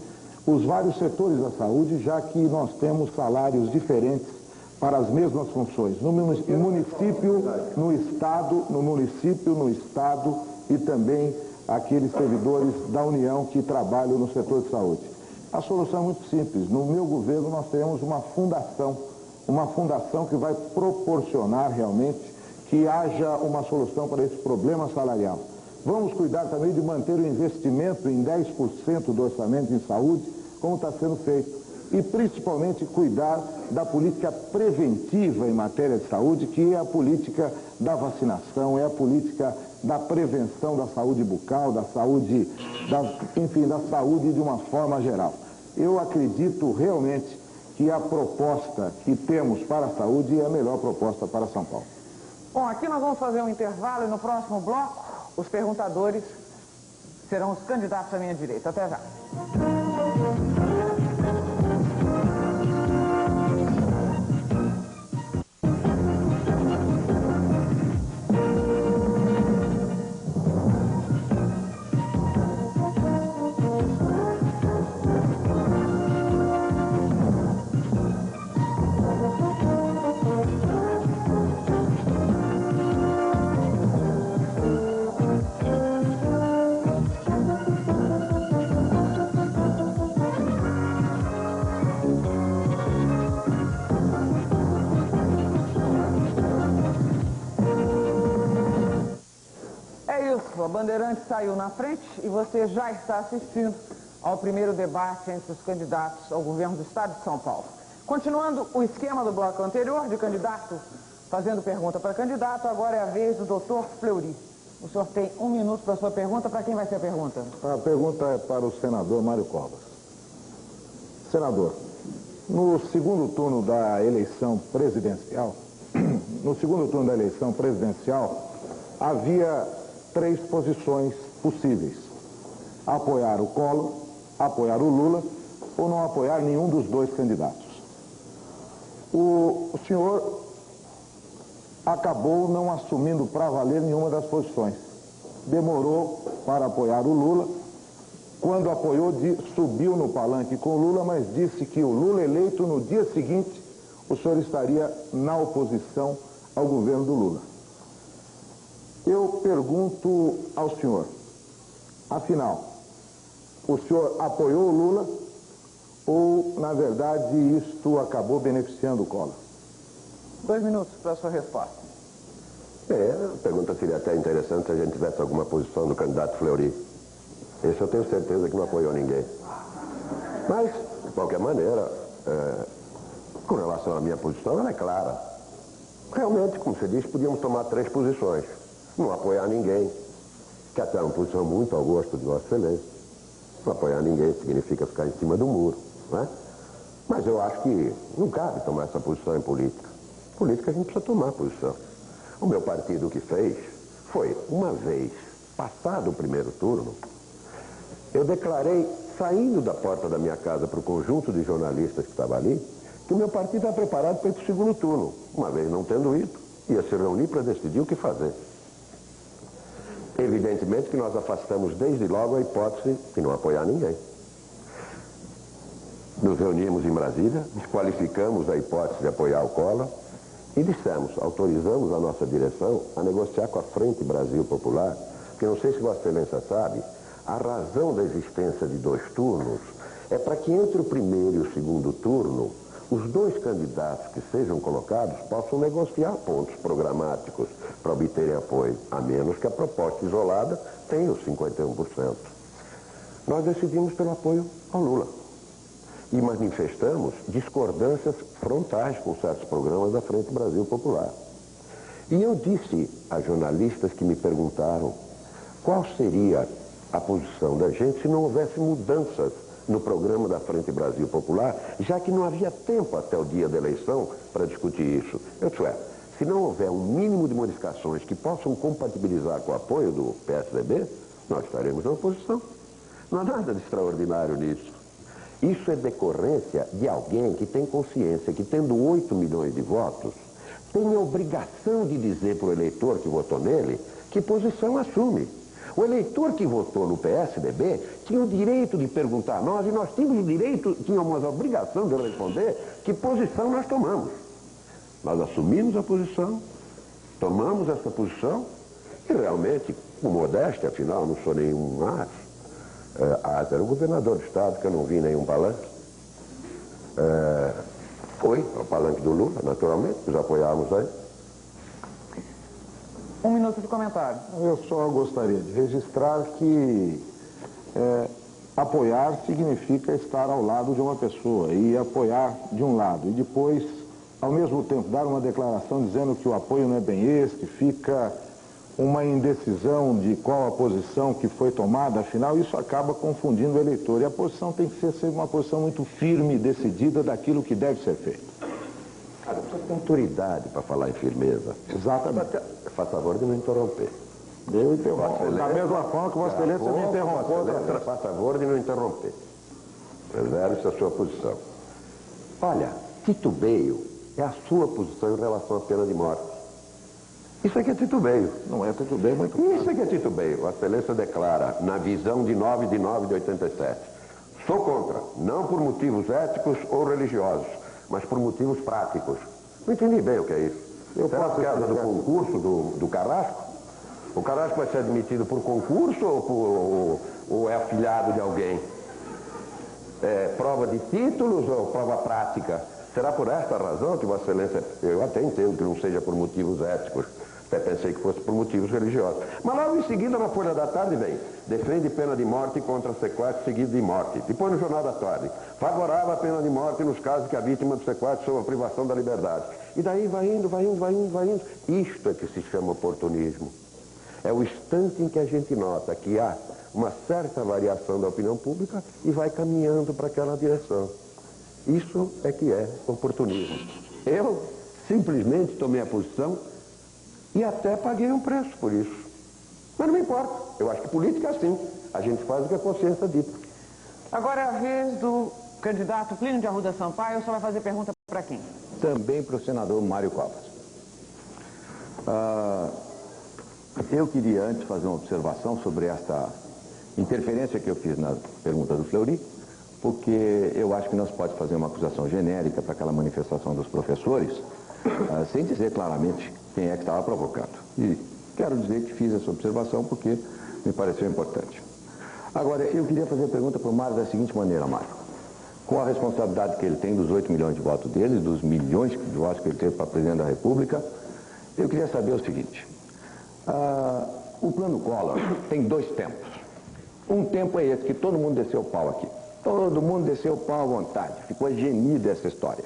Speaker 3: os vários setores da saúde, já que nós temos salários diferentes para as mesmas funções, no município, no estado e também aqueles servidores da União que trabalham no setor de saúde. A solução é muito simples. No meu governo nós teremos uma fundação que vai proporcionar realmente que haja uma solução para esse problema salarial. Vamos cuidar também de manter o investimento em 10% do orçamento em saúde, como está sendo feito. E principalmente cuidar da política preventiva em matéria de saúde, que é a política da vacinação, é a política da prevenção da saúde bucal, da saúde, da saúde de uma forma geral. Eu acredito realmente que a proposta que temos para a saúde é a melhor proposta para São Paulo.
Speaker 2: Bom, aqui nós vamos fazer um intervalo e no próximo bloco os perguntadores serão os candidatos à minha direita. Até já. A Bandeirante saiu na frente e você já está assistindo ao primeiro debate entre os candidatos ao governo do estado de São Paulo. Continuando o esquema do bloco anterior, de candidato fazendo pergunta para candidato, agora é a vez do doutor Fleury. O senhor tem 1 minuto para a sua pergunta. Para quem vai ser a pergunta?
Speaker 3: A pergunta é para o senador Mário Covas. Senador, no segundo turno da eleição presidencial, havia 3 posições possíveis. apoiar o Collor, apoiar o Lula ou não apoiar nenhum dos dois candidatos. O senhor acabou não assumindo para valer nenhuma das posições. Demorou para apoiar o Lula. Quando apoiou, subiu no palanque com o Lula, mas disse que o Lula eleito, no dia seguinte, o senhor estaria na oposição ao governo do Lula. Eu pergunto ao senhor, afinal, o senhor apoiou o Lula ou, na verdade, isto acabou beneficiando o Collor?
Speaker 2: 2 minutos para a sua resposta.
Speaker 5: A pergunta seria até interessante se a gente tivesse alguma posição do candidato Fleury. Esse eu tenho certeza que não apoiou ninguém. Mas, de qualquer maneira, com relação à minha posição, ela é clara. Realmente, como você disse, podíamos tomar 3 posições. Não apoiar ninguém, que até é uma posição muito ao gosto de Vossa Excelência. Não apoiar ninguém significa ficar em cima do muro, não é? Mas eu acho que não cabe tomar essa posição em política. Em política a gente precisa tomar posição. O meu partido o que fez foi, uma vez passado o primeiro turno, eu declarei, saindo da porta da minha casa para o conjunto de jornalistas que estava ali, que o meu partido estava preparado para ir para o segundo turno. Uma vez não tendo ido, ia se reunir para decidir o que fazer. Evidentemente que nós afastamos desde logo a hipótese de não apoiar ninguém. Nos reunimos em Brasília, desqualificamos a hipótese de apoiar o Collor e dissemos, autorizamos a nossa direção a negociar com a Frente Brasil Popular, que não sei se Vossa Excelência sabe, a razão da existência de 2 turnos é para que entre o primeiro e o segundo turno, os 2 candidatos que sejam colocados possam negociar pontos programáticos para obterem apoio, a menos que a proposta isolada tenha os 51%. Nós decidimos pelo apoio ao Lula e manifestamos discordâncias frontais com certos programas da Frente Brasil Popular. E eu disse a jornalistas que me perguntaram qual seria a posição da gente se não houvesse mudanças no programa da Frente Brasil Popular, já que não havia tempo até o dia da eleição para discutir isso. Eu disse, se não houver um mínimo de modificações que possam compatibilizar com o apoio do PSDB, nós estaremos na oposição. Não há nada de extraordinário nisso. Isso é decorrência de alguém que tem consciência que, tendo 8 milhões de votos, tem a obrigação de dizer para o eleitor que votou nele que posição assume. O eleitor que votou no PSDB tinha o direito de perguntar a nós, e nós tínhamos o direito, tínhamos a obrigação de responder que posição nós tomamos. Nós assumimos a posição, tomamos essa posição, e realmente, com modéstia, afinal, não sou nenhum era o governador do estado, que eu não vi nenhum palanque. Foi ao palanque do Lula, naturalmente, nós apoiávamos aí.
Speaker 2: 1 minuto de comentário.
Speaker 3: Eu só gostaria de registrar que apoiar significa estar ao lado de uma pessoa e apoiar de um lado e depois, ao mesmo tempo, dar uma declaração dizendo que o apoio não é bem este, fica uma indecisão de qual a posição que foi tomada, afinal isso acaba confundindo o eleitor e a posição tem que ser sempre uma posição muito firme e decidida daquilo que deve ser feito.
Speaker 5: Cara, você tem autoridade para falar em firmeza.
Speaker 3: Exatamente.
Speaker 5: Faz favor de não interromper.
Speaker 3: Eu interrompo. Da mesma forma que Vossa Excelência me interrompeu outra vez.
Speaker 5: Faz favor de não interromper. Preserve-se a sua posição. Olha, titubeio é a sua posição em relação à pena de morte. Isso aqui é titubeio.
Speaker 3: Não é titubeio, muito
Speaker 5: Isso aqui é titubeio. Vossa Excelência declara, na visão de 9 de 87, sou contra, não por motivos éticos ou religiosos, mas por motivos práticos. Não entendi bem o que é isso. Será por causa do concurso do Carrasco? O Carrasco vai ser admitido por concurso ou é afilhado de alguém? É prova de títulos ou prova prática? Será por esta razão que Vossa Excelência... Eu até entendo que não seja por motivos éticos. Até pensei que fosse por motivos religiosos. Mas logo em seguida, na Folha da Tarde, vem: defende pena de morte contra sequestro seguido de morte. Depois, no Jornal da Tarde: favorável à pena de morte nos casos que a vítima do sequestro sofra privação da liberdade. E daí vai indo, vai indo, vai indo, vai indo. Isto é que se chama oportunismo. É o instante em que a gente nota que há uma certa variação da opinião pública e vai caminhando para aquela direção. Isso é que é oportunismo. Eu simplesmente tomei a posição e até paguei um preço por isso. Mas não me importa. Eu acho que política é assim. a gente faz o que a consciência dita.
Speaker 2: Agora é a vez do candidato Plínio de Arruda Sampaio. Só vai fazer pergunta para quem?
Speaker 4: Também para o senador Mário Covas. Eu queria antes fazer uma observação sobre essa interferência que eu fiz na pergunta do Fleury, porque eu acho que não se pode fazer uma acusação genérica para aquela manifestação dos professores, sem dizer claramente quem é que estava provocando. E quero dizer que fiz essa observação porque me pareceu importante. Agora, eu queria fazer a pergunta para o Mário da seguinte maneira, Mário. Com a responsabilidade que ele tem dos 8 milhões de votos dele, dos milhões de votos que ele teve para presidente da República, eu queria saber o seguinte. O plano Collor tem 2 tempos. Um tempo é esse, que todo mundo desceu o pau aqui. Todo mundo desceu o pau à vontade. Ficou genida essa história.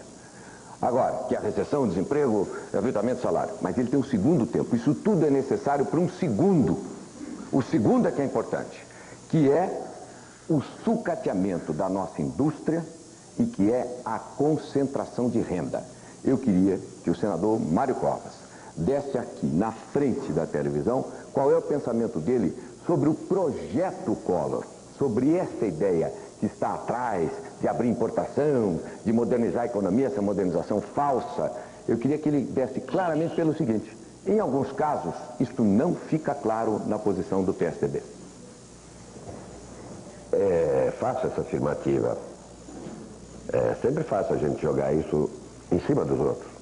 Speaker 4: Agora, que a recessão, o desemprego, o aviltamento do salário. Mas ele tem um segundo tempo. Isso tudo é necessário para um segundo. O segundo é que é importante, que é o sucateamento da nossa indústria e que é a concentração de renda. Eu queria que o senador Mário Covas desse aqui na frente da televisão qual é o pensamento dele sobre o projeto Collor, sobre essa ideia que está atrás de abrir importação, de modernizar a economia, essa modernização falsa. Eu queria que ele desse claramente pelo seguinte: em alguns casos, isso não fica claro na posição do PSDB.
Speaker 5: É fácil essa afirmativa. É sempre fácil a gente jogar isso em cima dos outros.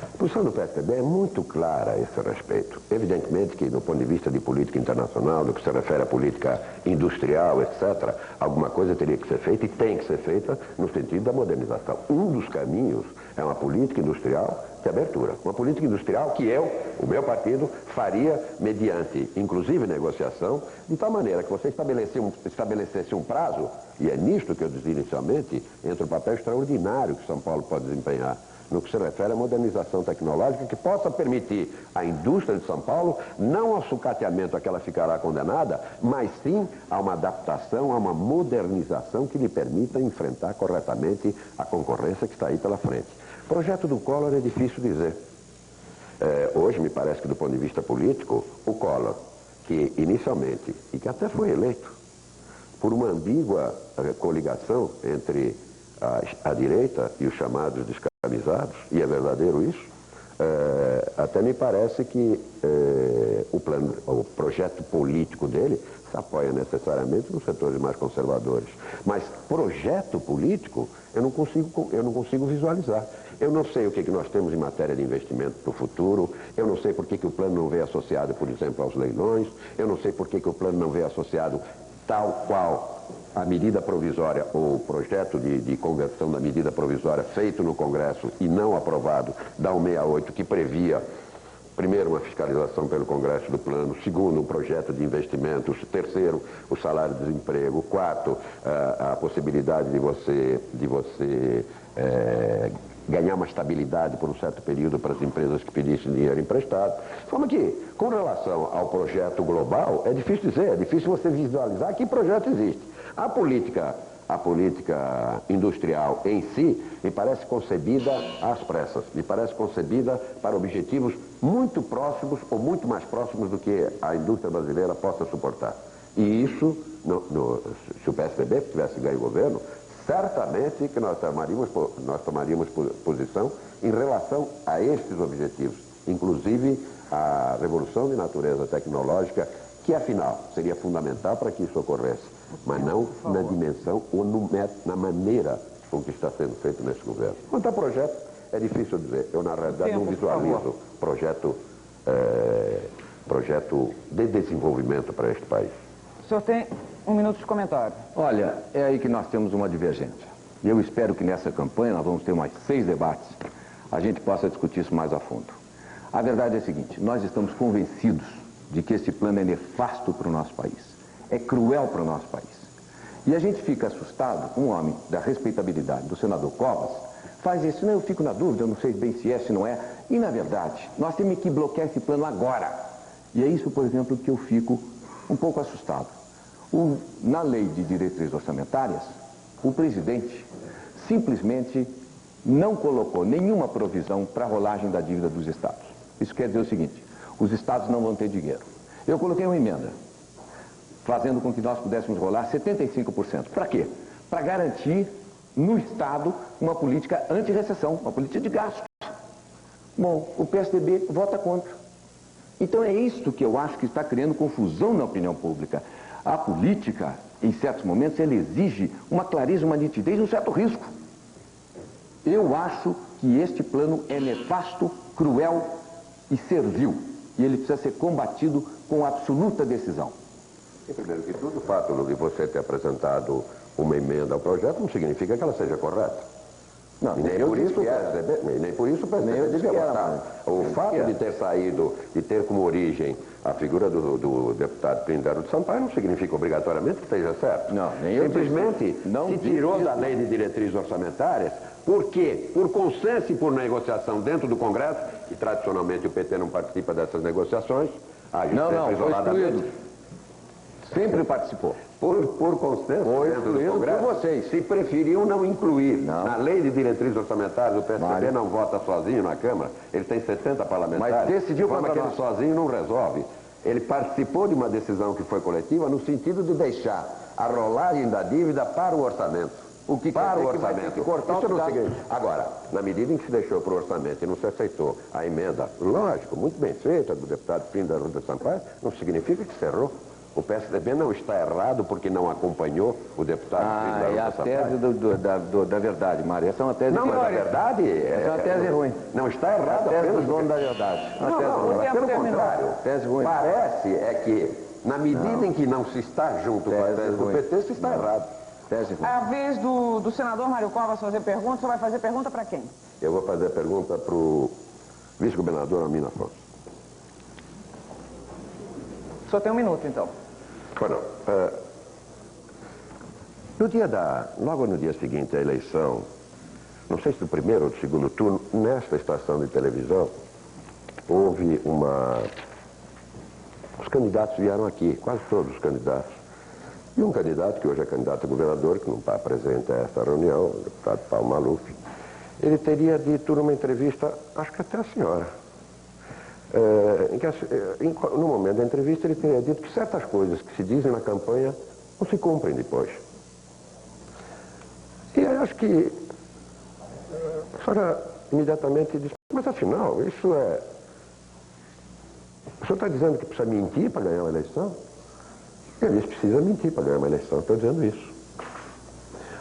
Speaker 5: A posição do PSDB é muito clara a esse respeito. Evidentemente que, do ponto de vista de política internacional, do que se refere à política industrial, etc., alguma coisa teria que ser feita e tem que ser feita no sentido da modernização. Um dos caminhos é uma política industrial de abertura. Uma política industrial que o meu partido, faria mediante, inclusive, negociação, de tal maneira que você estabelecesse um prazo, e é nisto que eu dizia inicialmente, entre o papel extraordinário que São Paulo pode desempenhar no que se refere à modernização tecnológica, que possa permitir à indústria de São Paulo, não ao sucateamento a que ela ficará condenada, mas sim a uma adaptação, a uma modernização que lhe permita enfrentar corretamente a concorrência que está aí pela frente. O projeto do Collor é difícil dizer. Hoje, me parece que do ponto de vista político, o Collor, que inicialmente, e que até foi eleito, por uma ambígua coligação entre a direita e os chamados descamisados, e é verdadeiro isso, até me parece que o projeto político dele se apoia necessariamente nos setores mais conservadores. Mas projeto político eu não consigo visualizar. Eu não sei o que nós temos em matéria de investimento para o futuro, eu não sei por que o plano não veio associado, por exemplo, aos leilões, eu não sei por que o plano não veio associado tal qual a medida provisória, ou o projeto de conversão da medida provisória feito no Congresso e não aprovado, da 168, que previa, primeiro, uma fiscalização pelo Congresso do plano, segundo, um projeto de investimentos, terceiro, o salário de desemprego, quarto, a possibilidade de você ganhar uma estabilidade por um certo período para as empresas que pedissem dinheiro emprestado. De forma que, com relação ao projeto global, é difícil dizer, é difícil você visualizar que projeto existe. A política industrial em si me parece concebida às pressas, me parece concebida para objetivos muito próximos ou muito mais próximos do que a indústria brasileira possa suportar. E isso, se o PSDB tivesse ganho o governo, certamente que nós tomaríamos posição em relação a estes objetivos, inclusive a revolução de natureza tecnológica, que afinal seria fundamental para que isso ocorresse, mas não na dimensão ou na maneira com que está sendo feito nesse governo. Quanto a projeto, é difícil dizer. Eu, na realidade, não visualizo projeto de desenvolvimento para este país.
Speaker 2: O senhor tem 1 minuto de comentário.
Speaker 4: Olha, é aí que nós temos uma divergência. E eu espero que nessa campanha, nós vamos ter mais 6 debates, a gente possa discutir isso mais a fundo. A verdade é a seguinte: nós estamos convencidos de que esse plano é nefasto para o nosso país, é cruel para o nosso país. E a gente fica assustado, um homem da respeitabilidade do senador Covas faz isso. Não, eu fico na dúvida, eu não sei bem se é, se não é. E, na verdade, nós temos que bloquear esse plano agora. E é isso, por exemplo, que eu fico um pouco assustado. Na lei de diretrizes orçamentárias, o presidente simplesmente não colocou nenhuma provisão para a rolagem da dívida dos estados. Isso quer dizer o seguinte: os estados não vão ter dinheiro. Eu coloquei uma emenda. fazendo com que nós pudéssemos rolar 75%. Para quê? Para garantir no Estado uma política anti-recessão, uma política de gasto. Bom, o PSDB vota contra. Então é isto que eu acho que está criando confusão na opinião pública. A política, em certos momentos, ela exige uma clareza, uma nitidez e um certo risco. Eu acho que este plano é nefasto, cruel e servil. E ele precisa ser combatido com absoluta decisão.
Speaker 5: E primeiro que tudo, o fato de você ter apresentado uma emenda ao projeto não significa que ela seja correta.
Speaker 4: Não,
Speaker 5: E nem por isso o PSDB devia votar. O fato de ter saído e ter como origem a figura do deputado Píndaro de Sampaio não significa obrigatoriamente que esteja certo.
Speaker 4: Não, nem eu
Speaker 5: simplesmente
Speaker 4: não
Speaker 5: se tirou da lei de diretrizes orçamentárias. Por quê? Por consenso e por negociação dentro do Congresso, e tradicionalmente o PT não participa dessas negociações.
Speaker 4: Não, foi excluído. Sempre participou.
Speaker 5: Por consenso dentro do Congresso,
Speaker 4: por vocês.
Speaker 5: se preferiu não incluir.
Speaker 4: Não.
Speaker 5: Na lei de diretrizes orçamentárias, o PSDB não vota sozinho na Câmara, ele tem 70 parlamentares.
Speaker 4: Mas decidiu
Speaker 5: contra
Speaker 4: contra
Speaker 5: que ele sozinho não resolve. Ele participou de uma decisão que foi coletiva no sentido de deixar a rolagem da dívida para o orçamento.
Speaker 4: O que
Speaker 5: para
Speaker 4: quer
Speaker 5: o
Speaker 4: dizer que vai ter
Speaker 5: orçamento.
Speaker 4: que cortar
Speaker 5: Isso
Speaker 4: o
Speaker 5: não
Speaker 4: gasto.
Speaker 5: significa. Agora, na medida em que se deixou para o orçamento e não se aceitou a emenda, lógico, muito bem feita, do deputado Píndaro de Sampaio, não significa que se errou. O PSDB não está errado porque não acompanhou o deputado Píndaro
Speaker 4: É a
Speaker 5: de Sampaio.
Speaker 4: tese da verdade, Mário. Essa é uma tese
Speaker 5: Não, mas a verdade
Speaker 4: essa é uma tese ruim.
Speaker 5: Não está errada.
Speaker 4: A tese
Speaker 5: apenas
Speaker 4: do dono
Speaker 5: porque-
Speaker 4: da verdade. Uma
Speaker 5: Não,
Speaker 4: tese
Speaker 5: não,
Speaker 4: ruim.
Speaker 5: mas pelo contrário.
Speaker 4: Tese ruim.
Speaker 5: Parece que, na medida em que não se está junto com a tese do
Speaker 4: ruim.
Speaker 5: PT, se está errado.
Speaker 4: Tese ruim.
Speaker 2: É a vez do senador Mário Covas fazer pergunta. Você vai fazer pergunta para quem?
Speaker 5: Eu vou fazer a pergunta para o vice-governador Amino Afonso.
Speaker 2: Só tem um minuto, então.
Speaker 5: Bueno, logo no dia seguinte à eleição, não sei se do primeiro ou do segundo turno, nesta estação de televisão, houve os candidatos vieram aqui, quase todos os candidatos. E um candidato, que hoje é candidato a governador, que não está presente a esta reunião, o deputado Paulo Maluf, ele teria dito numa entrevista, acho que até a senhora, no momento da entrevista ele teria dito que certas coisas que se dizem na campanha não se cumprem depois. E eu acho que a senhora imediatamente disse, mas afinal, isso é... O senhor está dizendo que precisa mentir para ganhar uma eleição? Ele disse, precisa mentir para ganhar uma eleição, estou dizendo isso.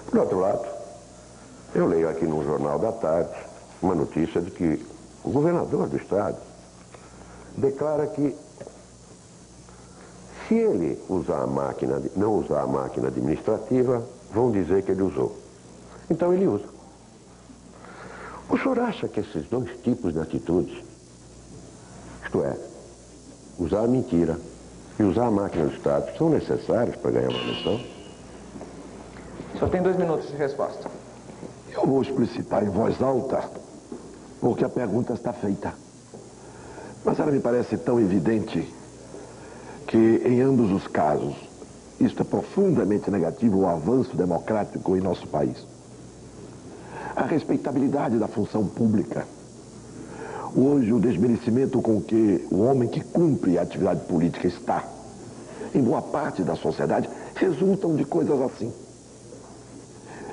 Speaker 5: Por outro lado, eu leio aqui no Jornal da Tarde uma notícia de que o governador do estado declara que se ele usar não usar a máquina administrativa, vão dizer que ele usou. Então ele usa. O senhor acha que esses dois tipos de atitudes, isto é, usar a mentira e usar a máquina do Estado, são necessários para ganhar uma eleição?
Speaker 2: Só tem 2 minutos de resposta.
Speaker 7: Eu vou explicitar em voz alta, porque a pergunta está feita. Mas ela me parece tão evidente que, em ambos os casos, isto é profundamente negativo ao avanço democrático em nosso país. A respeitabilidade da função pública. Hoje, o desmerecimento com que o homem que cumpre a atividade política está, em boa parte da sociedade, resultam de coisas assim.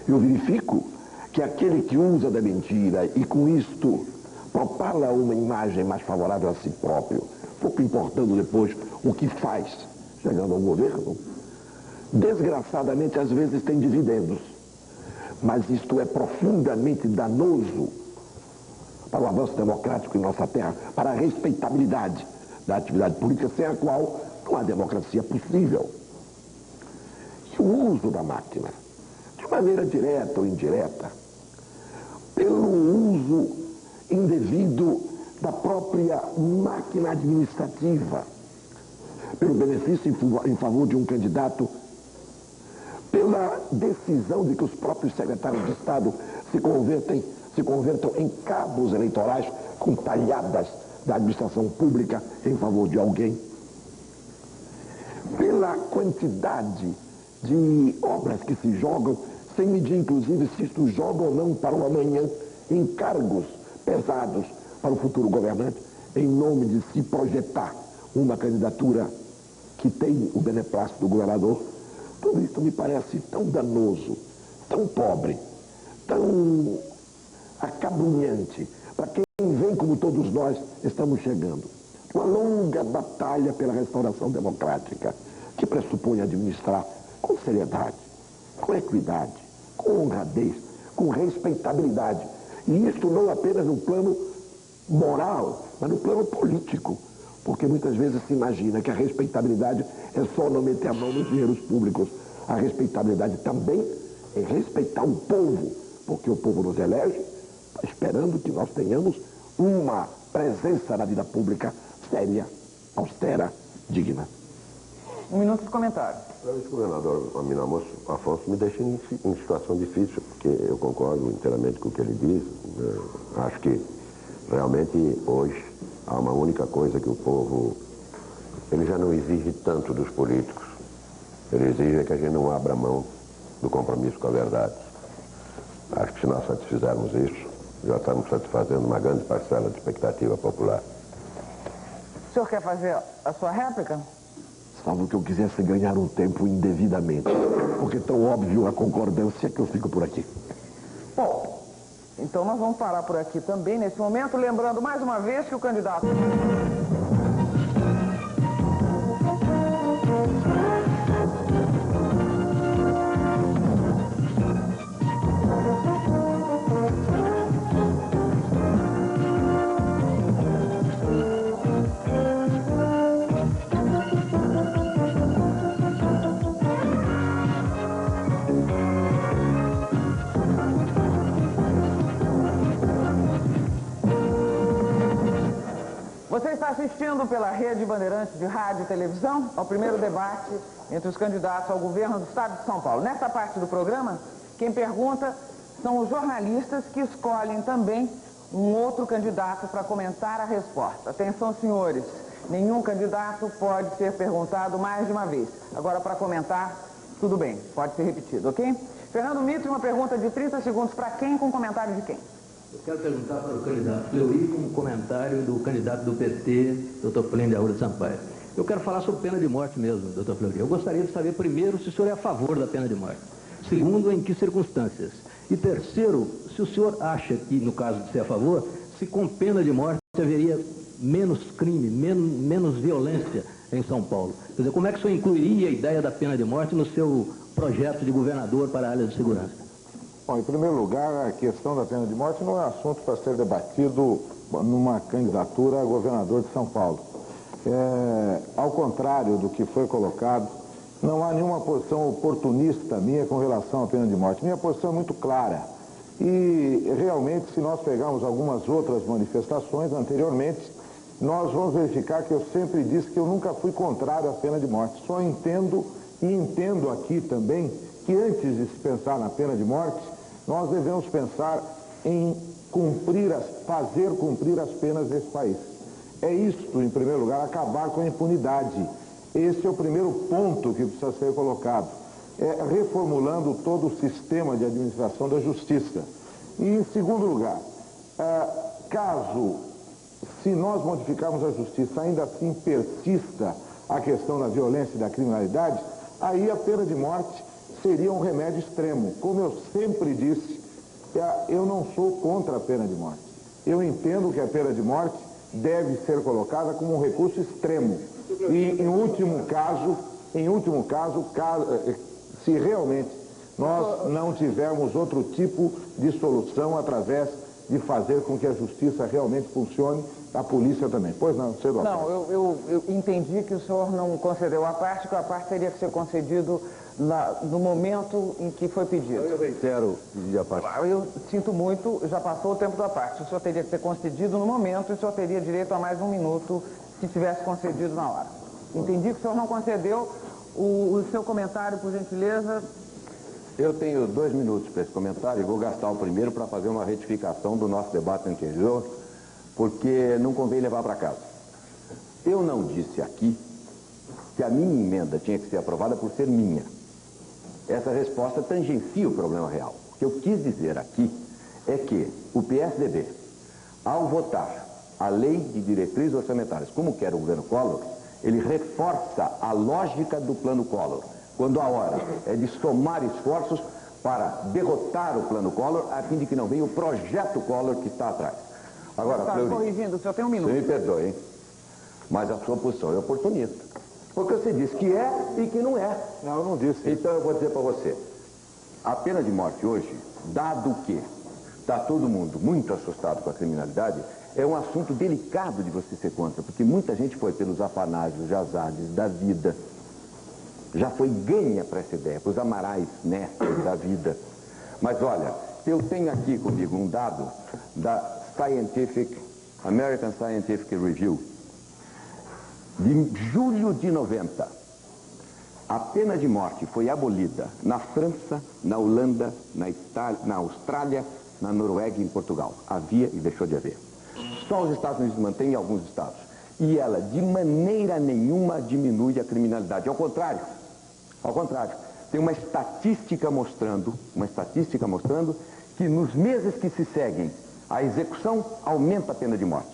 Speaker 7: Eu verifico que aquele que usa da mentira e com isto propala uma imagem mais favorável a si próprio, pouco importando depois o que faz, chegando ao governo, desgraçadamente às vezes tem dividendos. Mas isto é profundamente danoso para o avanço democrático em nossa terra, para a respeitabilidade da atividade política, sem a qual não há democracia possível. E o uso da máquina, de maneira direta ou indireta, pelo uso indevido da própria máquina administrativa, pelo benefício em favor de um candidato, pela decisão de que os próprios secretários de Estado se convertam em cabos eleitorais com talhadas da administração pública em favor de alguém, pela quantidade de obras que se jogam, sem medir inclusive se isto joga ou não para o amanhã, encargos pesados para o futuro governante, em nome de se projetar uma candidatura que tem o beneplácito do governador, tudo isso me parece tão danoso, tão pobre, tão acabrunhante, para quem vem como todos nós estamos chegando. Uma longa batalha pela restauração democrática, que pressupõe administrar com seriedade, com equidade, com honradez, com respeitabilidade. E isso não apenas no plano moral, mas no plano político. Porque muitas vezes se imagina que a respeitabilidade é só não meter a mão nos dinheiros públicos. A respeitabilidade também é respeitar o povo, porque o povo nos elege, esperando que nós tenhamos uma presença na vida pública séria, austera, digna.
Speaker 2: Um minuto de comentário.
Speaker 5: O governador Afonso me deixa em situação difícil, porque eu concordo inteiramente com o que ele diz. Acho que realmente hoje há uma única coisa que o povo, ele já não exige tanto dos políticos. Ele exige que a gente não abra mão do compromisso com a verdade. Acho que se nós satisfizermos isso, já estamos satisfazendo uma grande parcela de expectativa popular.
Speaker 2: O senhor quer fazer a sua réplica?
Speaker 7: Salvo que eu quisesse ganhar um tempo indevidamente, porque é tão óbvio a concordância que eu fico por aqui.
Speaker 2: Bom, então nós vamos parar por aqui também nesse momento, lembrando mais uma vez que o candidato... Você está assistindo pela Rede Bandeirantes de Rádio e Televisão ao primeiro debate entre os candidatos ao governo do Estado de São Paulo. Nessa parte do programa, quem pergunta são os jornalistas que escolhem também um outro candidato para comentar a resposta. Atenção, senhores, nenhum candidato pode ser perguntado mais de uma vez. Agora, para comentar, tudo bem, pode ser repetido, ok? Fernando Mitre, uma pergunta de 30 segundos para quem, com comentário de quem?
Speaker 8: Eu quero perguntar para o candidato Fleury com um comentário do candidato do PT, Dr. Plínio Arruda Sampaio. Eu quero falar sobre pena de morte mesmo, Dr. Fleury. Eu gostaria de saber, primeiro, se o senhor é a favor da pena de morte. Segundo, em que circunstâncias. E terceiro, se o senhor acha que, no caso de ser a favor, se com pena de morte haveria menos crime, menos violência em São Paulo. Quer dizer, como é que o senhor incluiria a ideia da pena de morte no seu projeto de governador para a área de segurança?
Speaker 3: Bom, em primeiro lugar, a questão da pena de morte não é assunto para ser debatido numa candidatura a governador de São Paulo. Ao contrário do que foi colocado, não há nenhuma posição oportunista minha com relação à pena de morte. Minha posição é muito clara. E, realmente, se nós pegarmos algumas outras manifestações anteriormente, nós vamos verificar que eu sempre disse que eu nunca fui contrário à pena de morte. Só entendo, e entendo aqui também, que antes de se pensar na pena de morte, nós devemos pensar em fazer cumprir as penas desse país. É isto, em primeiro lugar, acabar com a impunidade. Esse é o primeiro ponto que precisa ser colocado. Reformulando todo o sistema de administração da justiça. E, em segundo lugar, se nós modificarmos a justiça, ainda assim persista a questão da violência e da criminalidade, aí a pena de morte seria um remédio extremo. Como eu sempre disse, eu não sou contra a pena de morte. Eu entendo que a pena de morte deve ser colocada como um recurso extremo. E, em último caso, se realmente nós não tivermos outro tipo de solução através de fazer com que a justiça realmente funcione, a polícia também. Pois não, cedo a parte.
Speaker 2: Não, eu entendi que o senhor não concedeu a parte, que a parte teria que ser concedido no momento em que foi pedido.
Speaker 6: Eu reitero pedir a parte.
Speaker 2: Eu sinto muito, já passou o tempo da parte. O senhor teria que ser concedido no momento e o senhor teria direito a mais um minuto se tivesse concedido na hora. Entendi que o senhor não concedeu o seu comentário, por gentileza.
Speaker 4: Eu tenho 2 minutos para esse comentário e vou gastar o primeiro para fazer uma retificação do nosso debate anterior, porque não convém levar para casa. Eu não disse aqui que a minha emenda tinha que ser aprovada por ser minha. Essa resposta tangencia o problema real. O que eu quis dizer aqui é que o PSDB, ao votar a lei de diretrizes orçamentárias, como quer o governo Collor, ele reforça a lógica do plano Collor, quando a hora é de somar esforços para derrotar o plano Collor, a fim de que não venha o projeto Collor que está atrás. Agora,
Speaker 2: Tá corrigindo, o senhor tem um minuto.
Speaker 4: você me perdoe, hein? Mas a sua posição é oportunista. Porque você diz que é e que não é.
Speaker 3: Não, eu não disse.
Speaker 4: Então eu vou dizer para você, a pena de morte hoje, dado que está todo mundo muito assustado com a criminalidade, é um assunto delicado de você ser contra, porque muita gente foi pelos afanágios, jazares da vida, já foi ganha para essa ideia, para os amarais mestres da vida. Mas olha, eu tenho aqui comigo um dado da American Scientific Review, de julho de 90. A pena de morte foi abolida na França, na Holanda, na Itália, na Austrália, na Noruega e em Portugal. Havia e deixou de haver. Só os Estados Unidos mantêm em alguns estados. E ela, de maneira nenhuma, diminui a criminalidade. Ao contrário, tem uma estatística mostrando que nos meses que se seguem a execução aumenta a pena de morte,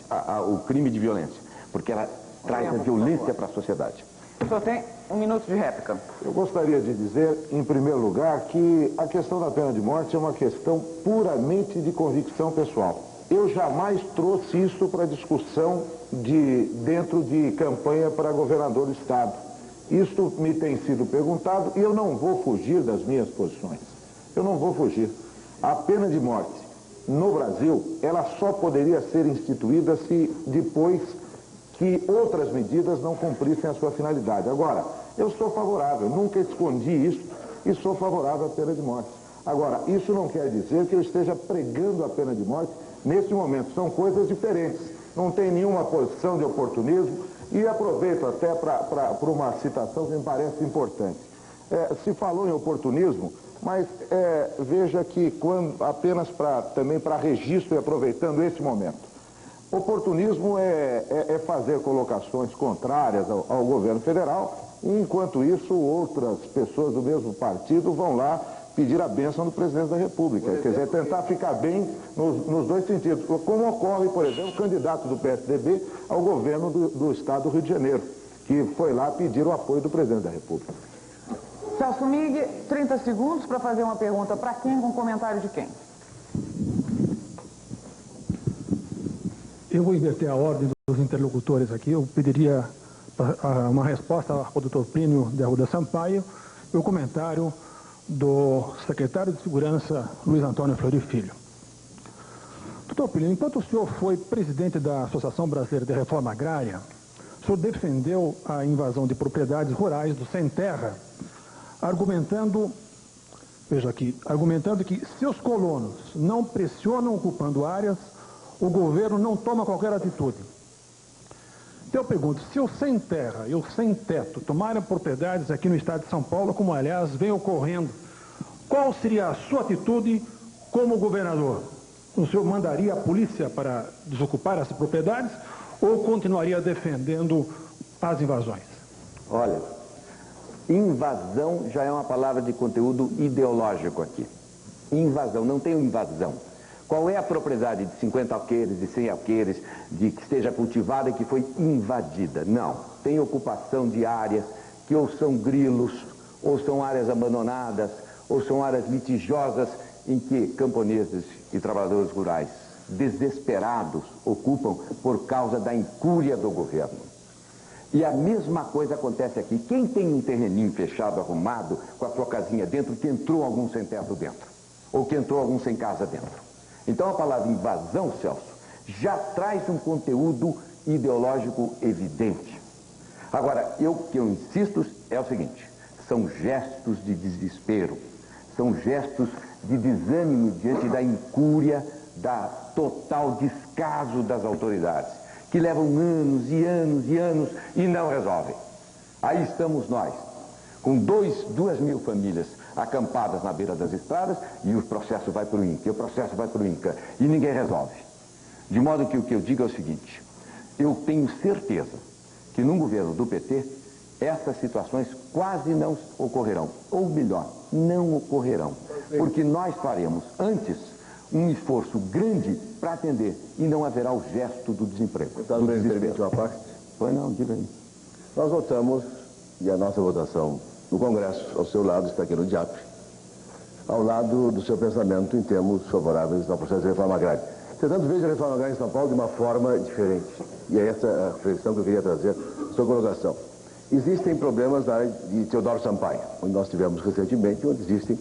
Speaker 4: o crime de violência, porque ela traz a violência para a sociedade.
Speaker 2: O senhor tem um minuto de réplica.
Speaker 3: Eu gostaria de dizer, em primeiro lugar, que a questão da pena de morte é uma questão puramente de convicção pessoal. Eu jamais trouxe isso para discussão dentro de campanha para governador do estado. Isso me tem sido perguntado e eu não vou fugir das minhas posições. Eu não vou fugir. A pena de morte no Brasil, ela só poderia ser instituída se depois que outras medidas não cumprissem a sua finalidade. Agora, eu sou favorável, nunca escondi isso e sou favorável à pena de morte. Agora, isso não quer dizer que eu esteja pregando a pena de morte nesse momento. São coisas diferentes. Não tem nenhuma posição de oportunismo e aproveito até para uma citação que me parece importante. Se falou em oportunismo, mas veja que apenas também para registro e aproveitando esse momento. Oportunismo é fazer colocações contrárias ao governo federal, e enquanto isso outras pessoas do mesmo partido vão lá pedir a bênção do presidente da República. Quer dizer, tentar ficar bem nos dois sentidos. Como ocorre, por exemplo, o candidato do PSDB ao governo do estado do Rio de Janeiro, que foi lá pedir o apoio do presidente da República.
Speaker 2: Celso Mig, 30 segundos para fazer uma pergunta para quem, com comentário de quem?
Speaker 9: Eu vou inverter a ordem dos interlocutores aqui. Eu pediria uma resposta ao Dr. Plínio de Arruda Sampaio e o comentário do secretário de Segurança, Luiz Antônio Fleury Filho. Dr. Plínio, enquanto o senhor foi presidente da Associação Brasileira de Reforma Agrária, o senhor defendeu a invasão de propriedades rurais do sem terra, argumentando que se os colonos não pressionam ocupando áreas, o governo não toma qualquer atitude. Então eu pergunto, se o sem terra e o sem teto tomarem propriedades aqui no estado de São Paulo, como aliás vem ocorrendo, qual seria a sua atitude como governador? O senhor mandaria a polícia para desocupar essas propriedades ou continuaria defendendo as invasões?
Speaker 4: Olha, invasão já é uma palavra de conteúdo ideológico aqui. Invasão, não tem invasão. Qual é a propriedade de 50 alqueires, de 100 alqueires, de que esteja cultivada e que foi invadida? Não. Tem ocupação de áreas que ou são grilos, ou são áreas abandonadas, ou são áreas litigiosas em que camponeses e trabalhadores rurais desesperados ocupam por causa da incúria do governo. E a mesma coisa acontece aqui. Quem tem um terreninho fechado, arrumado, com a sua casinha dentro, que entrou algum sem teto dentro? Ou que entrou algum sem casa dentro? Então a palavra invasão, Celso, já traz um conteúdo ideológico evidente. Agora, o que eu insisto é o seguinte, são gestos de desespero, são gestos de desânimo diante da incúria, da total descaso das autoridades, que levam anos e anos e anos e não resolvem. Aí estamos nós, com 2.000 famílias acampadas na beira das estradas e o processo vai para o INCA, e ninguém resolve. De modo que o que eu digo é o seguinte, eu tenho certeza que num governo do PT, essas situações quase não ocorrerão, ou melhor, não ocorrerão, porque nós faremos antes um esforço grande para atender e não haverá o gesto do desemprego.
Speaker 6: Deputado, permite uma parte?
Speaker 4: Pois não, diga aí.
Speaker 6: Nós votamos, e a nossa votação no Congresso, ao seu lado, está aqui no DIAP, ao lado do seu pensamento em termos favoráveis ao processo de reforma agrária. Portanto, vejo a reforma agrária em São Paulo de uma forma diferente. E é essa a reflexão que eu queria trazer à sua colocação. Existem problemas na área de Teodoro Sampaio, onde nós tivemos recentemente, onde existem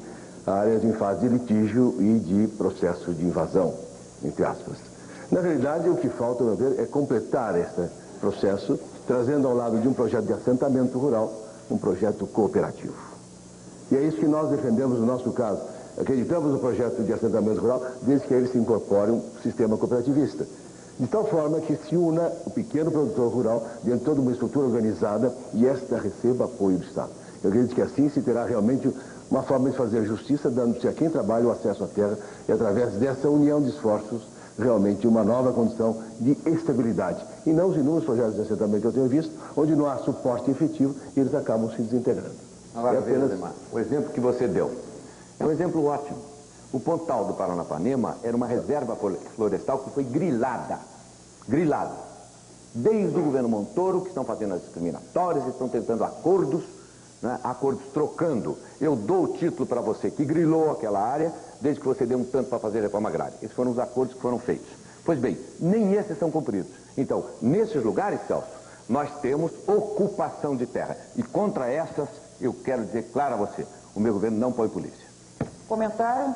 Speaker 6: áreas em fase de litígio e de processo de invasão, entre aspas. Na realidade, o que falta, meu ver, é completar esse processo, trazendo ao lado de um projeto de assentamento rural, um projeto cooperativo. E é isso que nós defendemos no nosso caso. Acreditamos no projeto de assentamento rural, desde que ele se incorpore um sistema cooperativista. De tal forma que se una o pequeno produtor rural dentro de toda uma estrutura organizada e esta receba apoio do Estado. Eu acredito que assim se terá realmente uma forma de fazer justiça, dando-se a quem trabalha o acesso à terra e através dessa união de esforços, realmente uma nova condição de estabilidade. E não os inúmeros projetos de assentamento que eu tenho visto, onde não há suporte efetivo e eles acabam se desintegrando.
Speaker 4: Agora, o exemplo que você deu é um exemplo ótimo. O Pontal do Paranapanema era uma reserva florestal que foi grilada. Desde o governo Montoro, que estão fazendo as discriminatórias, estão tentando acordos, né, acordos trocando. Eu dou o título para você que grilou aquela área, desde que você dê um tanto para fazer reforma agrária. Esses foram os acordos que foram feitos. Pois bem, nem esses são cumpridos. Então, nesses lugares, Celso, nós temos ocupação de terra. E contra essas, eu quero dizer claro a você, o meu governo não põe polícia.
Speaker 2: Comentário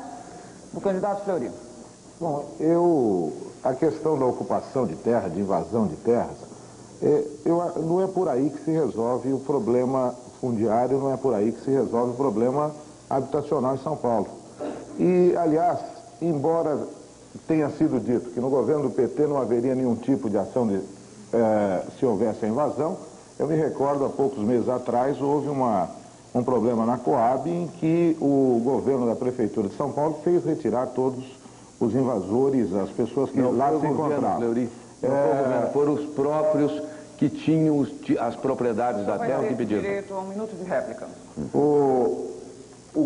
Speaker 2: do candidato Fleury.
Speaker 3: Bom, a questão da ocupação de terra, de invasão de terras, não é por aí que se resolve o problema fundiário, não é por aí que se resolve o problema habitacional em São Paulo. E, aliás, embora tenha sido dito que no governo do PT não haveria nenhum tipo de ação se houvesse a invasão, eu me recordo, há poucos meses atrás, houve um problema na Coab em que o governo da Prefeitura de São Paulo fez retirar todos os invasores, as pessoas que lá se encontravam.
Speaker 4: Fleury, foram os próprios que tinham as propriedades da terra que pediram.
Speaker 2: Direito a um minuto de réplica.
Speaker 3: O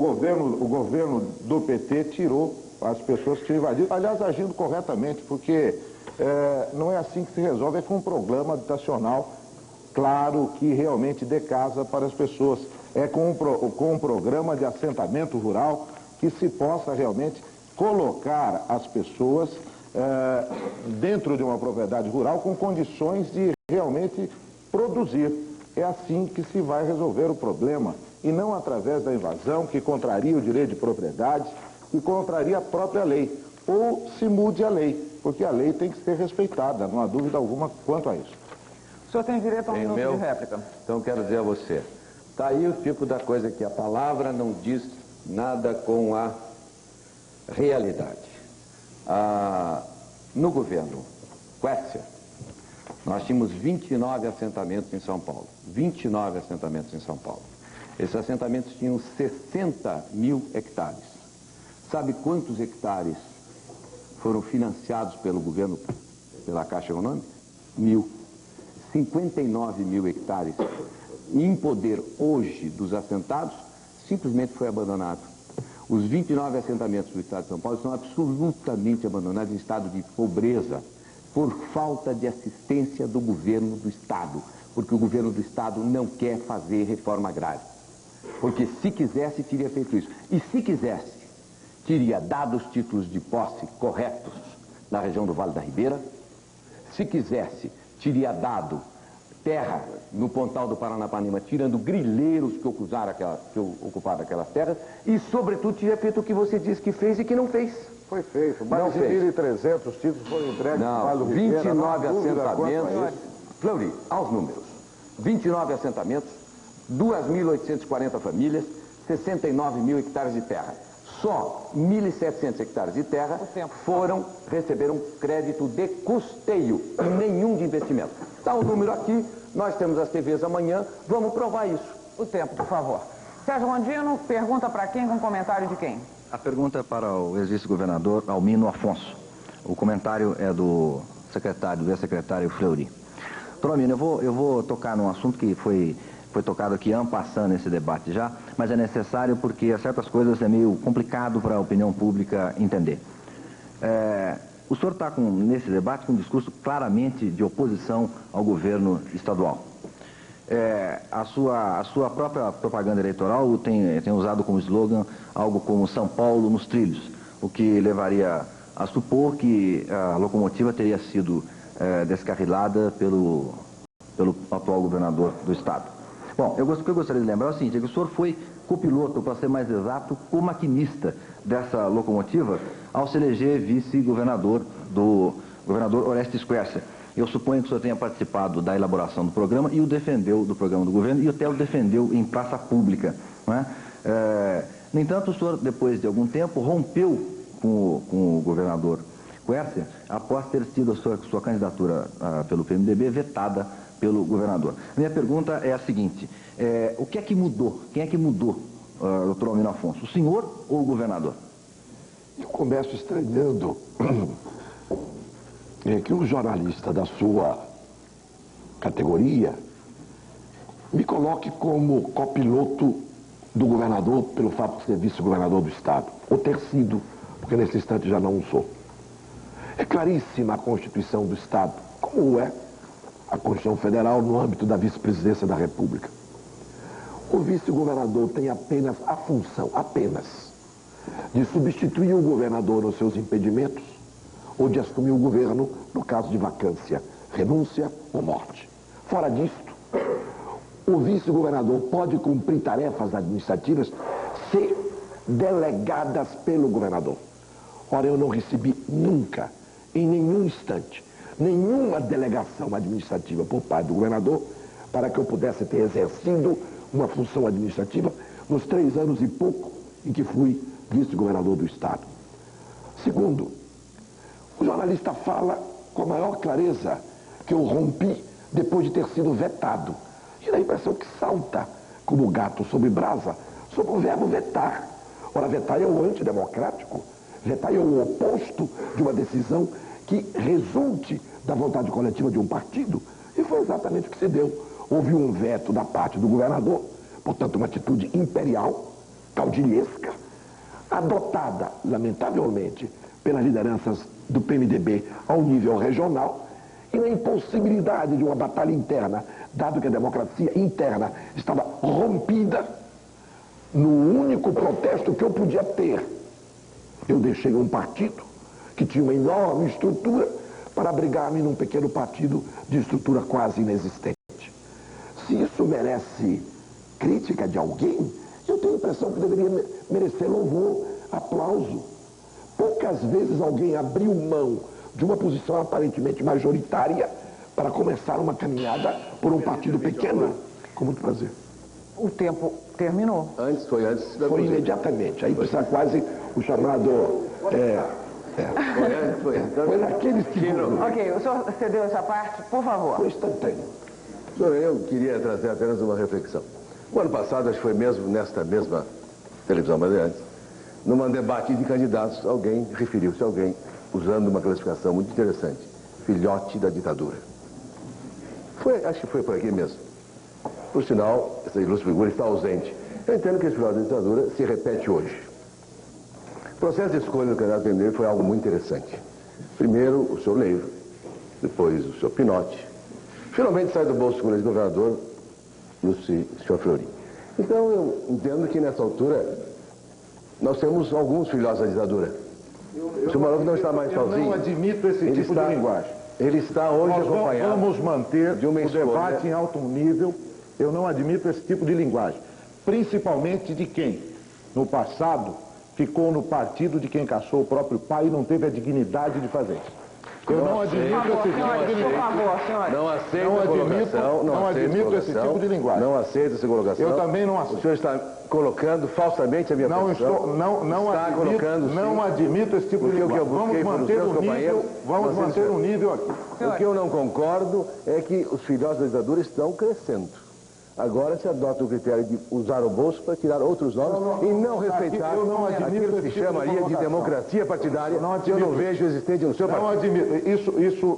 Speaker 3: governo do PT tirou as pessoas que tinham invadido, aliás, agindo corretamente, porque não é assim que se resolve, é com um programa habitacional claro que realmente dê casa para as pessoas. É com um programa de assentamento rural que se possa realmente colocar as pessoas dentro de uma propriedade rural com condições de realmente produzir. É assim que se vai resolver o problema e não através da invasão que contraria o direito de propriedade, que contraria a própria lei. Ou se mude a lei, porque a lei tem que ser respeitada, não há dúvida alguma quanto a isso.
Speaker 2: O senhor tem direito a um minuto de réplica.
Speaker 4: Então, quero dizer a você, está aí o tipo da coisa que a palavra não diz nada com a realidade. No governo Quetzer, nós tínhamos 29 assentamentos em São Paulo. 29 assentamentos em São Paulo. Esses assentamentos tinham 60 mil hectares. Sabe quantos hectares foram financiados pelo governo, pela Caixa Econômica? 59 mil hectares em poder hoje dos assentados, simplesmente foi abandonado. Os 29 assentamentos do estado de São Paulo estão absolutamente abandonados em estado de pobreza, por falta de assistência do governo do estado, porque o governo do estado não quer fazer reforma agrária. Porque se quisesse, teria feito isso. E se quisesse, teria dado os títulos de posse corretos na região do Vale da Ribeira. Se quisesse, teria dado terra no Pontal do Paranapanema, tirando grileiros que ocuparam aquelas terras, e, sobretudo, teria feito o que você disse que fez e que não fez.
Speaker 3: Foi feito. Mais de 1.300 títulos foram entregues para o Vale do Ribeira.
Speaker 4: 29 assentamentos. Fleury, aos números. 29 assentamentos, 2.840 famílias, 69 mil hectares de terra. Só 1.700 hectares de terra receberam crédito de custeio e nenhum de investimento. Está o número aqui, nós temos as TVs amanhã, vamos provar isso.
Speaker 2: O tempo, por favor. Sérgio Rondino, pergunta para quem com comentário de quem?
Speaker 10: A pergunta é para o ex-vice-governador Almino Afonso. O comentário é do ex-secretário Fleury. Doutor Almino, eu vou tocar num assunto que foi tocado aqui en passant nesse debate já, mas é necessário porque certas coisas é meio complicado para a opinião pública entender. O senhor está nesse debate com um discurso claramente de oposição ao governo estadual. a sua própria propaganda eleitoral tem usado como slogan algo como São Paulo nos trilhos, o que levaria a supor que a locomotiva teria sido descarrilada pelo atual governador do estado. Bom, o que eu gostaria de lembrar é o seguinte, é que o senhor foi copiloto, para ser mais exato, co-maquinista dessa locomotiva ao se eleger vice-governador do governador Orestes Quercia. Eu suponho que o senhor tenha participado da elaboração do programa e o defendeu do programa do governo e até o defendeu em praça pública. Não é? No entanto, o senhor, depois de algum tempo, rompeu com o governador Quercia após ter sido a sua candidatura pelo PMDB vetada pelo governador. Minha pergunta é a seguinte, o que é que mudou? Quem é que mudou, doutor Almino Afonso? O senhor ou o governador?
Speaker 7: Eu começo estranhando que um jornalista da sua categoria me coloque como copiloto do governador pelo fato de ser vice-governador do estado, ou ter sido, porque nesse instante já não sou. É claríssima a Constituição do estado, como é a Constituição Federal no âmbito da vice-presidência da República. O vice-governador tem apenas a função, de substituir o governador nos seus impedimentos ou de assumir o governo no caso de vacância, renúncia ou morte. Fora disto, o vice-governador pode cumprir tarefas administrativas se delegadas pelo governador. Ora, eu não recebi nunca, em nenhum instante, nenhuma delegação administrativa por parte do governador para que eu pudesse ter exercido uma função administrativa nos 3 anos e pouco em que fui vice-governador do estado. Segundo, o jornalista fala com a maior clareza que eu rompi depois de ter sido vetado. E dá a impressão que salta como gato sobre brasa sobre o verbo vetar. Ora, vetar é o antidemocrático. Vetar é o oposto de uma decisão que resulte da vontade coletiva de um partido. E foi exatamente o que se deu. Houve um veto da parte do governador, portanto uma atitude imperial, caudilhesca, adotada, lamentavelmente, pelas lideranças do PMDB ao nível regional, e na impossibilidade de uma batalha interna, dado que a democracia interna estava rompida, no único protesto que eu podia ter, eu deixei um partido que tinha uma enorme estrutura para abrigar-me num pequeno partido de estrutura quase inexistente. Se isso merece crítica de alguém, eu tenho a impressão que deveria merecer louvor, aplauso. Poucas vezes alguém abriu mão de uma posição aparentemente majoritária para começar uma caminhada por um partido pequeno. Com muito prazer.
Speaker 2: O tempo terminou.
Speaker 5: Foi
Speaker 7: imediatamente. Aí precisa quase o chamado... Foi naquele segundo.
Speaker 2: Ok, o senhor cedeu essa parte, por favor.
Speaker 7: Foi instantâneo.
Speaker 5: Senhor, eu queria trazer apenas uma reflexão. O ano passado, acho que foi mesmo nesta mesma televisão Bandeirantes, num debate de candidatos, referiu-se a alguém usando uma classificação muito interessante, filhote da ditadura. Acho que foi por aqui mesmo. Por sinal, essa ilustre figura está ausente. Eu entendo que esse filhote da ditadura se repete hoje. O processo de escolha do candidato PMDB foi algo muito interessante. Primeiro, o senhor Leiva, depois o senhor Pinotti. Finalmente sai do bolso do governador o senhor Fleury. Então, eu entendo que nessa altura nós temos alguns filhotes da ditadura. O senhor Maluf não está mais sozinho.
Speaker 3: Eu não admito esse tipo de linguagem.
Speaker 5: Ele está hoje acompanhado.
Speaker 3: Nós vamos manter o debate em alto nível. Eu não admito esse tipo de linguagem. Principalmente de quem, no passado, ficou no partido de quem caçou o próprio pai e não teve a dignidade de fazer isso. Eu não admito esse tipo de linguagem.
Speaker 5: Não aceito esse tipo de linguagem. Não aceito essa colocação.
Speaker 3: Eu também não aceito.
Speaker 5: O senhor está colocando falsamente a minha posição.
Speaker 3: Não admito esse tipo de linguagem. Vamos manter um nível aqui.
Speaker 5: O que eu não concordo é que os filhotes da ditadura estão crescendo. Agora se adota o critério de usar o bolso para tirar outros nomes e não respeitar aquilo que se chamaria de democracia partidária. Eu não vejo existente no seu partido.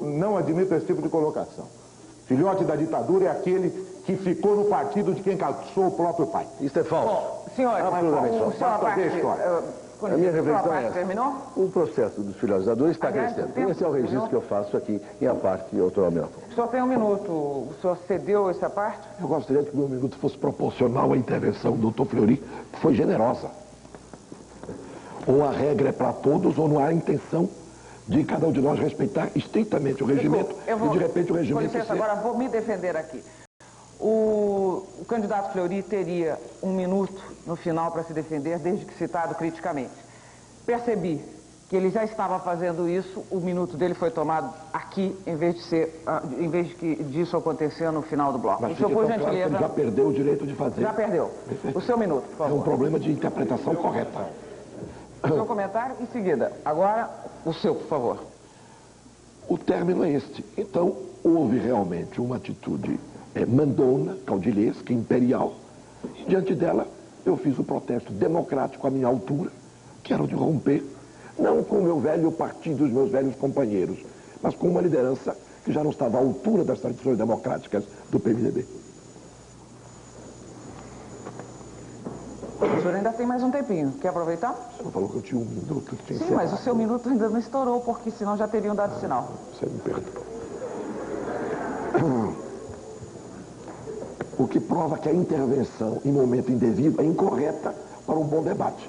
Speaker 3: Não admito esse tipo de colocação. Filhote da ditadura é aquele que ficou no partido de quem caçou o próprio pai.
Speaker 5: Isso é falso.
Speaker 2: Bom, senhor,
Speaker 6: A minha reflexão
Speaker 2: Sua
Speaker 6: é
Speaker 2: parte
Speaker 6: essa.
Speaker 2: terminou?
Speaker 6: O processo dos filosofadores está
Speaker 2: Aliás,
Speaker 6: crescendo.
Speaker 2: o tempo
Speaker 6: Esse é o registro
Speaker 2: terminou.
Speaker 6: que eu faço aqui em a parte autonomia.
Speaker 2: O senhor tem um minuto. O senhor cedeu essa parte?
Speaker 7: Eu gostaria que o meu minuto fosse proporcional à intervenção do Dr. Fleury, que foi generosa. Ou a regra é para todos, ou não há intenção de cada um de nós respeitar estritamente o regimento, e de repente o
Speaker 2: Com
Speaker 7: regimento...
Speaker 2: licença, agora vou me defender aqui. O candidato Fleury teria um minuto no final para se defender, desde que citado criticamente. Percebi que ele já estava fazendo isso, o minuto dele foi tomado aqui, em vez disso acontecer no final do bloco.
Speaker 7: Mas
Speaker 2: O senhor,
Speaker 7: fique
Speaker 2: por
Speaker 7: tão claro que
Speaker 2: gentileza...
Speaker 7: ele já perdeu o direito de fazer.
Speaker 2: Já perdeu. O seu minuto, por
Speaker 7: É um
Speaker 2: favor.
Speaker 7: problema de interpretação correta.
Speaker 2: O seu comentário em seguida. Agora, o seu, por favor.
Speaker 7: O término é este. Então, houve realmente uma atitude mandona, caudilhesca, imperial. E, diante dela, eu fiz o protesto democrático à minha altura, que era o de romper, não com o meu velho partido e os meus velhos companheiros, mas com uma liderança que já não estava à altura das tradições democráticas do PMDB.
Speaker 2: O senhor ainda tem mais um tempinho. Quer aproveitar?
Speaker 7: Você não falou que eu tinha um minuto. Que tinha
Speaker 2: Sim, mas o seu minuto ainda não estourou, porque senão já teriam dado sinal.
Speaker 7: Você me perdoa. O que prova que a intervenção em momento indevido é incorreta para um bom debate.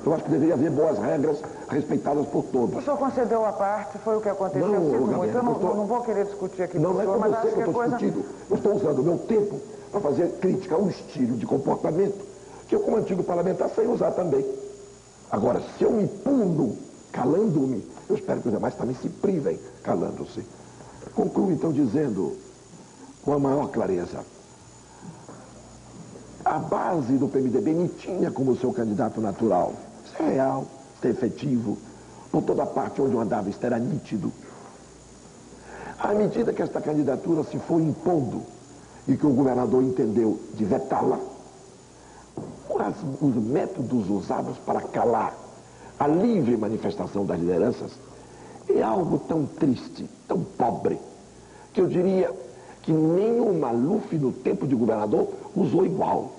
Speaker 7: Eu acho que deveria haver boas regras respeitadas por todos.
Speaker 2: O senhor concedeu a parte, foi o que aconteceu.
Speaker 7: Não,
Speaker 2: Eu sinto
Speaker 7: Gabriel,
Speaker 2: muito. Eu não vou querer discutir aqui com o
Speaker 7: Não é
Speaker 2: senhor,
Speaker 7: com
Speaker 2: mas
Speaker 7: você
Speaker 2: acho
Speaker 7: que
Speaker 2: que
Speaker 7: eu
Speaker 2: a
Speaker 7: estou
Speaker 2: coisa...
Speaker 7: discutindo. Eu estou usando o meu tempo para fazer crítica a um estilo de comportamento que eu, como antigo parlamentar, sei usar também. Agora, se eu me puno calando-me, eu espero que os demais também se privem calando-se. Concluo, então, dizendo com a maior clareza: a base do PMDB me tinha como seu candidato natural. Isso é real, isso é efetivo. Por toda parte onde eu andava, isso era nítido. À medida que esta candidatura se foi impondo e que o governador entendeu de vetá-la, os métodos usados para calar a livre manifestação das lideranças é algo tão triste, tão pobre, que eu diria que nem o Maluf, no tempo de governador, usou igual.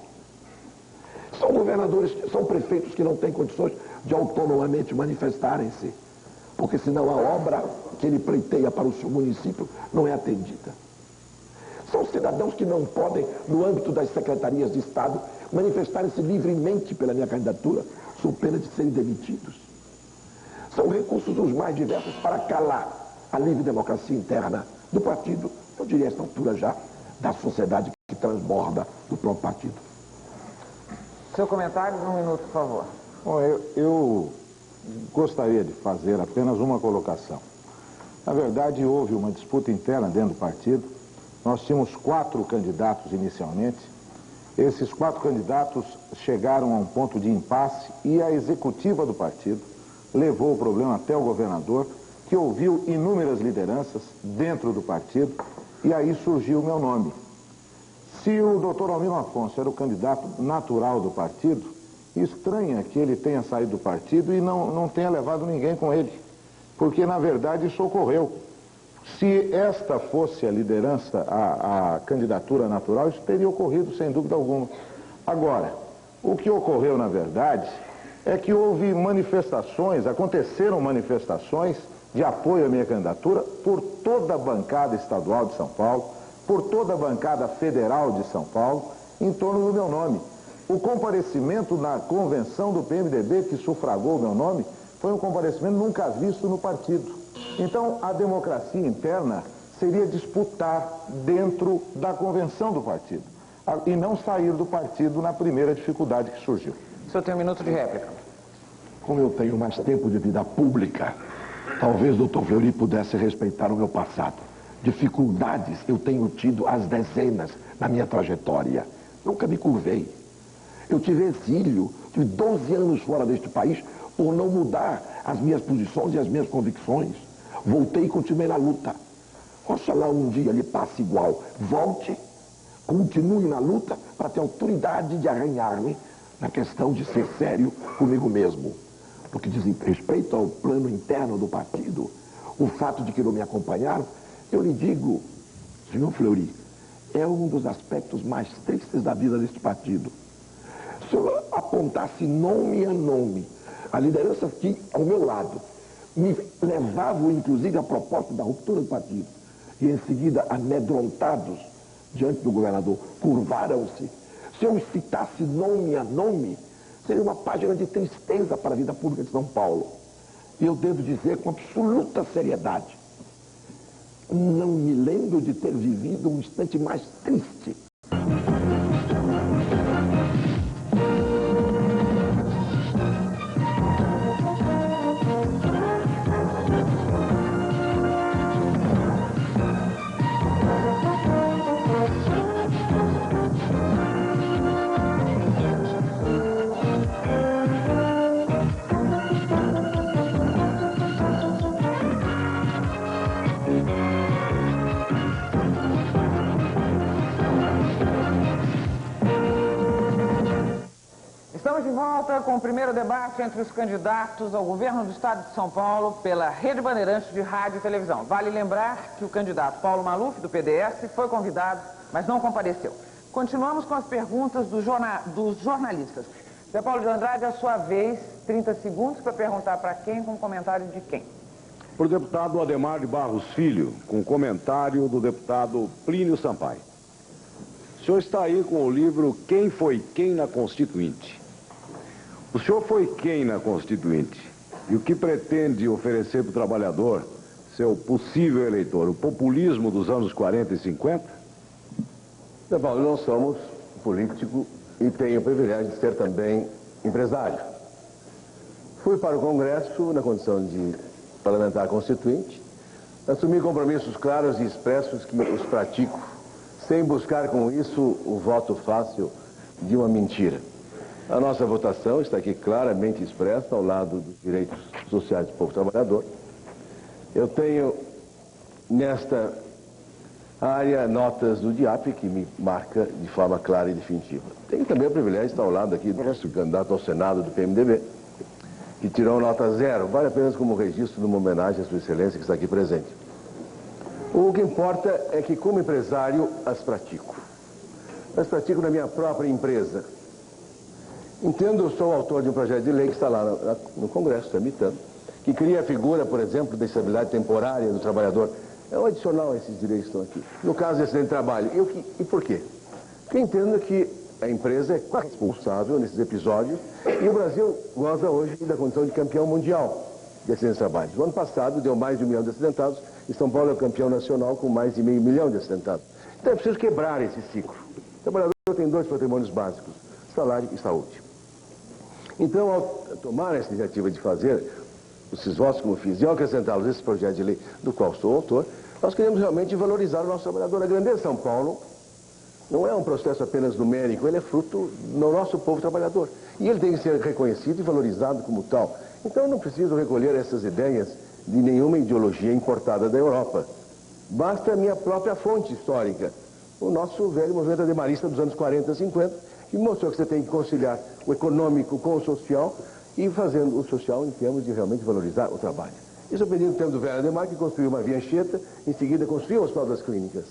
Speaker 7: São governadores, são prefeitos que não têm condições de autonomamente manifestarem-se, porque senão a obra que ele pleiteia para o seu município não é atendida. São cidadãos que não podem, no âmbito das secretarias de Estado, manifestarem-se livremente pela minha candidatura, sob pena de serem demitidos. São recursos os mais diversos para calar a livre democracia interna do partido, eu diria a esta altura já, da sociedade que transborda do próprio partido.
Speaker 2: Seu comentário, um minuto, por favor.
Speaker 3: Bom, eu gostaria de fazer apenas uma colocação. Na verdade, houve uma disputa interna dentro do partido. Nós tínhamos 4 candidatos inicialmente. Esses 4 candidatos chegaram a um ponto de impasse e a executiva do partido levou o problema até o governador, que ouviu inúmeras lideranças dentro do partido, e aí surgiu o meu nome. Se o doutor Almino Afonso era o candidato natural do partido, estranha que ele tenha saído do partido e não tenha levado ninguém com ele, porque na verdade isso ocorreu. Se esta fosse a liderança, a candidatura natural, isso teria ocorrido sem dúvida alguma. Agora, o que ocorreu na verdade é que houve manifestações, aconteceram manifestações de apoio à minha candidatura por toda a bancada estadual de São Paulo, por toda a bancada federal de São Paulo, em torno do meu nome. O comparecimento na convenção do PMDB que sufragou o meu nome foi um comparecimento nunca visto no partido. Então, a democracia interna seria disputar dentro da convenção do partido e não sair do partido na primeira dificuldade que surgiu.
Speaker 2: O senhor tem um minuto de réplica.
Speaker 7: Como eu tenho mais tempo de vida pública, talvez o Dr. Fleury pudesse respeitar o meu passado. Dificuldades eu tenho tido às dezenas na minha trajetória. Nunca me curvei. Eu tive exílio, tive 12 anos fora deste país por não mudar as minhas posições e as minhas convicções. Voltei e continuei na luta. Oxalá um dia lhe passe igual. Volte, continue na luta para ter autoridade de arranhar-me na questão de ser sério comigo mesmo. No que diz respeito ao plano interno do partido, o fato de que não me acompanharam, eu lhe digo, senhor Fleury, é um dos aspectos mais tristes da vida deste partido. Se eu apontasse nome a nome a liderança aqui ao meu lado, me levavam inclusive a proposta da ruptura do partido, e em seguida, amedrontados diante do governador, curvaram-se. Se eu citasse nome a nome, seria uma página de tristeza para a vida pública de São Paulo. E eu devo dizer com absoluta seriedade, não me lembro de ter vivido um instante mais triste.
Speaker 2: Estamos de volta com o primeiro debate entre os candidatos ao governo do estado de São Paulo pela Rede Bandeirantes de Rádio e Televisão. Vale lembrar que o candidato Paulo Maluf, do PDS, foi convidado, mas não compareceu. Continuamos com as perguntas dos jornalistas. Zé Paulo de Andrade, a sua vez, 30 segundos para perguntar para quem, com comentário de quem?
Speaker 11: Para o deputado Ademar de Barros Filho, com comentário do deputado Plínio Sampaio. O senhor está aí com o livro Quem Foi Quem na Constituinte. O senhor foi quem na Constituinte? E o que pretende oferecer para o trabalhador, seu possível eleitor? O populismo dos anos 40 e 50?
Speaker 6: Zé Paulo, não somos político e tenho o privilégio de ser também empresário. Fui para o Congresso na condição de parlamentar constituinte, assumi compromissos claros e expressos que os pratico, sem buscar com isso o voto fácil de uma mentira. A nossa votação está aqui claramente expressa ao lado dos direitos sociais do povo trabalhador. Eu tenho nesta área notas do DIAP que me marca de forma clara e definitiva. Tenho também o privilégio de estar ao lado aqui do nosso candidato ao Senado do PMDB, que tirou nota 0. Vale apenas como registro de uma homenagem à sua excelência que está aqui presente. O que importa é que, como empresário, as pratico. As pratico na minha própria empresa. Entendo, sou autor de um projeto de lei que está lá no Congresso, tramitando, que cria a figura, por exemplo, da estabilidade temporária do trabalhador. É um adicional a esses direitos que estão aqui. No caso de acidente de trabalho. E por quê? Porque entendo que a empresa é quase responsável nesses episódios e o Brasil goza hoje da condição de campeão mundial de acidentes de trabalho. No ano passado deu mais de 1 milhão de acidentados e São Paulo é o campeão nacional com mais de meio milhão de acidentados. Então é preciso quebrar esse ciclo. O trabalhador tem 2 patrimônios básicos, salário e saúde. Então, ao tomar essa iniciativa de fazer esses votos como fiz e ao acrescentá-los esse projeto de lei do qual sou autor, nós queremos realmente valorizar o nosso trabalhador. A grandeza de São Paulo não é um processo apenas numérico, ele é fruto do nosso povo trabalhador. E ele tem que ser reconhecido e valorizado como tal. Então eu não preciso recolher essas ideias de nenhuma ideologia importada da Europa. Basta a minha própria fonte histórica. O nosso velho movimento ademarista dos anos 40 e 50, que mostrou que você tem que conciliar o econômico com o social e fazendo o social em termos de realmente valorizar o trabalho. Isso eu aprendi no tempo do velho Ademar, que construiu uma via Anchieta, em seguida construiu as próprias clínicas.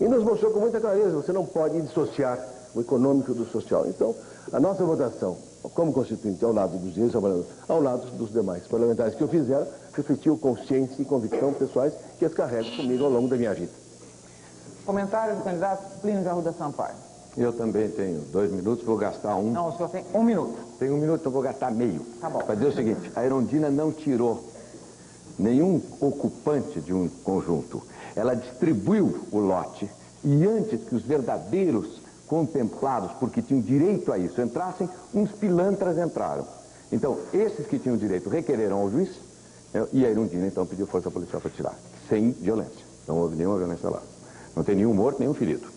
Speaker 6: E nos mostrou com muita clareza, você não pode dissociar o econômico do social. Então, a nossa votação, como constituinte, ao lado dos direitos trabalhadores, ao lado dos demais parlamentares que o fizeram, refletiu consciência e convicção pessoais que as carrego comigo ao longo da minha vida.
Speaker 2: Comentário do candidato Plínio de Arruda Sampaio.
Speaker 4: Eu também tenho 2 minutos, vou gastar 1.
Speaker 2: Não, o senhor tem 1 minuto.
Speaker 4: Tem 1 minuto, então vou gastar meio.
Speaker 2: Tá bom.
Speaker 4: Para dizer o seguinte, a Erundina não tirou nenhum ocupante de um conjunto. Ela distribuiu o lote e antes que os verdadeiros contemplados, porque tinham direito a isso, entrassem, uns pilantras entraram. Então, esses que tinham direito requereram ao juiz e a Erundina então pediu força policial para tirar, sem violência. Não houve nenhuma violência lá. Não tem nenhum morto, nenhum ferido.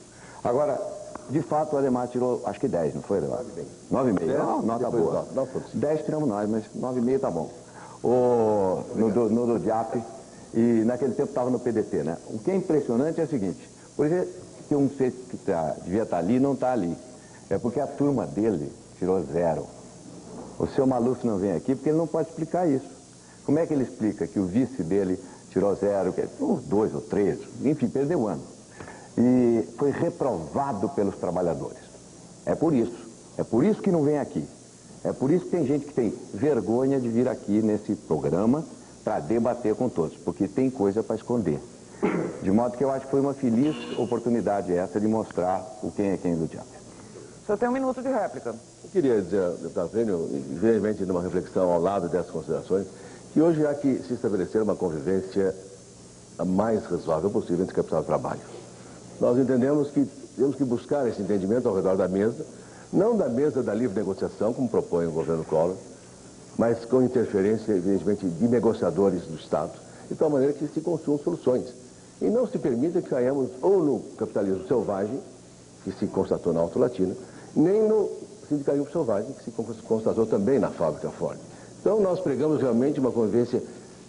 Speaker 4: Agora, de fato, o Ademar tirou, acho que 10, não foi, Ademar? 9,5. Não, nota boa. 10 tiramos nós, mas 9,5 tá bom. No do DIAP, e naquele tempo estava no PDT, né? O que é impressionante é o seguinte, por exemplo, que um sei que devia estar ali não está ali. É porque a turma dele tirou 0. O seu Maluf não vem aqui porque ele não pode explicar isso. Como é que ele explica que o vice dele tirou 0, 2 ou 3, enfim, perdeu o ano. E foi reprovado pelos trabalhadores. É por isso que não vem aqui. É por isso que tem gente que tem vergonha de vir aqui nesse programa para debater com todos, porque tem coisa para esconder. De modo que eu acho que foi uma feliz oportunidade essa de mostrar o quem é quem do diabo.
Speaker 2: O senhor tem um minuto de réplica.
Speaker 6: Eu queria dizer, deputado Plínio, brevemente numa reflexão ao lado dessas considerações, que hoje há que se estabelecer uma convivência a mais razoável possível entre capital e trabalho. Nós entendemos que temos que buscar esse entendimento ao redor da mesa, não da mesa da livre negociação, como propõe o governo Collor, mas com interferência, evidentemente, de negociadores do Estado, de tal maneira que se construam soluções. E não se permita que caiamos ou no capitalismo selvagem, que se constatou na Alto Latina, nem no sindicalismo selvagem, que se constatou também na fábrica Ford. Então nós pregamos realmente uma convivência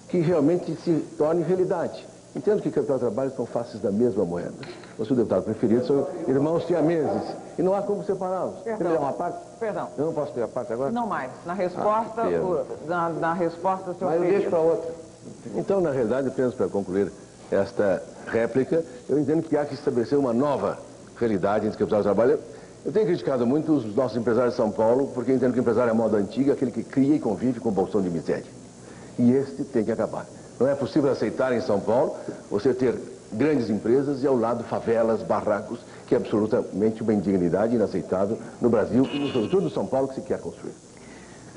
Speaker 6: que realmente se torne realidade. Entendo que capital e trabalho são faces da mesma moeda. O seu deputado preferido são irmãos siameses. E não há como separá-los.
Speaker 2: Perdão.
Speaker 6: Uma parte?
Speaker 2: Perdão.
Speaker 6: Eu não posso ter a parte agora?
Speaker 2: Não mais. Na resposta, na resposta, o senhor
Speaker 6: Mas eu
Speaker 2: fez.
Speaker 6: deixo para outra. Então, na realidade, apenas para concluir esta réplica, eu entendo que há que estabelecer uma nova realidade entre capital e trabalho. Eu tenho criticado muito os nossos empresários de São Paulo, porque eu entendo que o empresário é a moda antiga, aquele que cria e convive com o bolsão de miséria. E este tem que acabar. Não é possível aceitar em São Paulo você ter grandes empresas e ao lado favelas, barracos, que é absolutamente uma indignidade inaceitável no Brasil e sobretudo no São Paulo que se quer construir.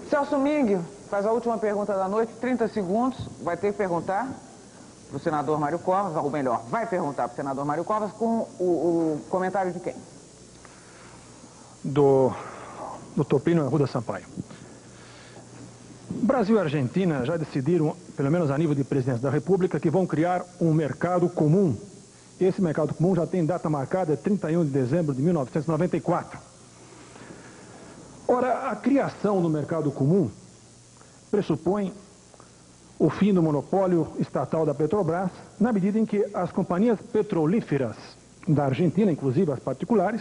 Speaker 2: Celso Ming faz a última pergunta da noite, 30 segundos, vai ter que perguntar para o senador Mário Covas, ou melhor, vai perguntar para o senador Mário Covas com o comentário de quem?
Speaker 9: Do Dr. Plínio Arruda Sampaio. Brasil e Argentina já decidiram, pelo menos a nível de presidência da República, que vão criar um mercado comum. Esse mercado comum já tem data marcada, 31 de dezembro de 1994. Ora, a criação do mercado comum pressupõe o fim do monopólio estatal da Petrobras, na medida em que as companhias petrolíferas da Argentina, inclusive as particulares,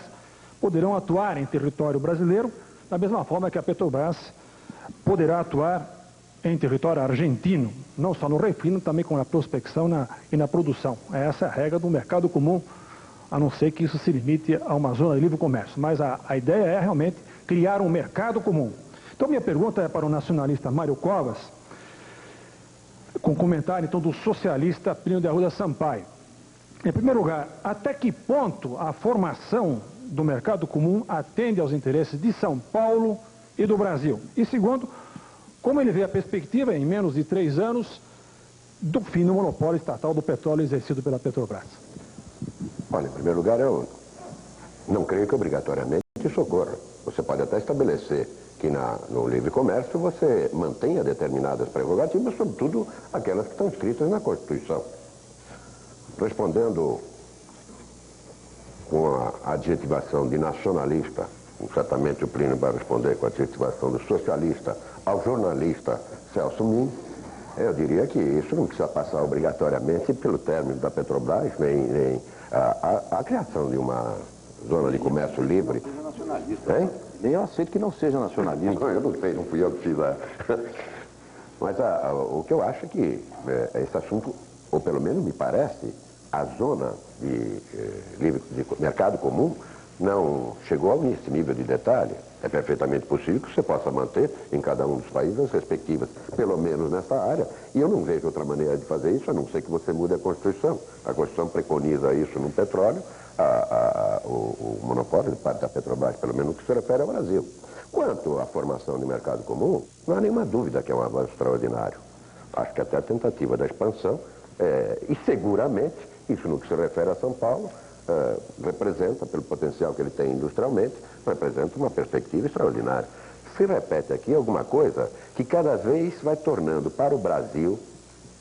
Speaker 9: poderão atuar em território brasileiro, da mesma forma que a Petrobras poderá atuar em território argentino, não só no refino, também com a prospecção e na produção. Essa é a regra do mercado comum, a não ser que isso se limite a uma zona de livre comércio. Mas a ideia é realmente criar um mercado comum. Então minha pergunta é para o nacionalista Mário Covas, com comentário então do socialista Plínio de Arruda Sampaio. Em primeiro lugar, até que ponto a formação do mercado comum atende aos interesses de São Paulo e do Brasil? E segundo, como ele vê a perspectiva, em menos de 3 anos, do fim do monopólio estatal do petróleo exercido pela Petrobras?
Speaker 5: Olha, em primeiro lugar, eu não creio que obrigatoriamente isso ocorra. Você pode até estabelecer que no livre comércio você mantenha determinadas prerrogativas, sobretudo aquelas que estão escritas na Constituição. Respondendo com a adjetivação de nacionalista, certamente o Plínio vai responder com a adjetivação do socialista ao jornalista Celso Ming, eu diria que isso não precisa passar obrigatoriamente pelo término da Petrobras, nem a criação de uma zona de comércio livre.
Speaker 4: Não seja nacionalista. Hein? Nem eu aceito que não seja nacionalista.
Speaker 5: Não, eu não sei, não fui eu que fiz a... Mas o que eu acho é que esse assunto, ou pelo menos me parece, a zona de mercado comum não chegou a esse nível de detalhe. É perfeitamente possível que você possa manter em cada um dos países as respectivas, pelo menos nessa área. E eu não vejo outra maneira de fazer isso, a não ser que você mude a Constituição. A Constituição preconiza isso no petróleo, o monopólio de parte da Petrobras, pelo menos no que se refere ao Brasil. Quanto à formação de mercado comum, não há nenhuma dúvida que é um avanço extraordinário. Acho que até a tentativa da expansão, e seguramente, isso no que se refere a São Paulo, representa, pelo potencial que ele tem industrialmente, representa uma perspectiva extraordinária. Se repete aqui alguma coisa que cada vez vai tornando para o Brasil,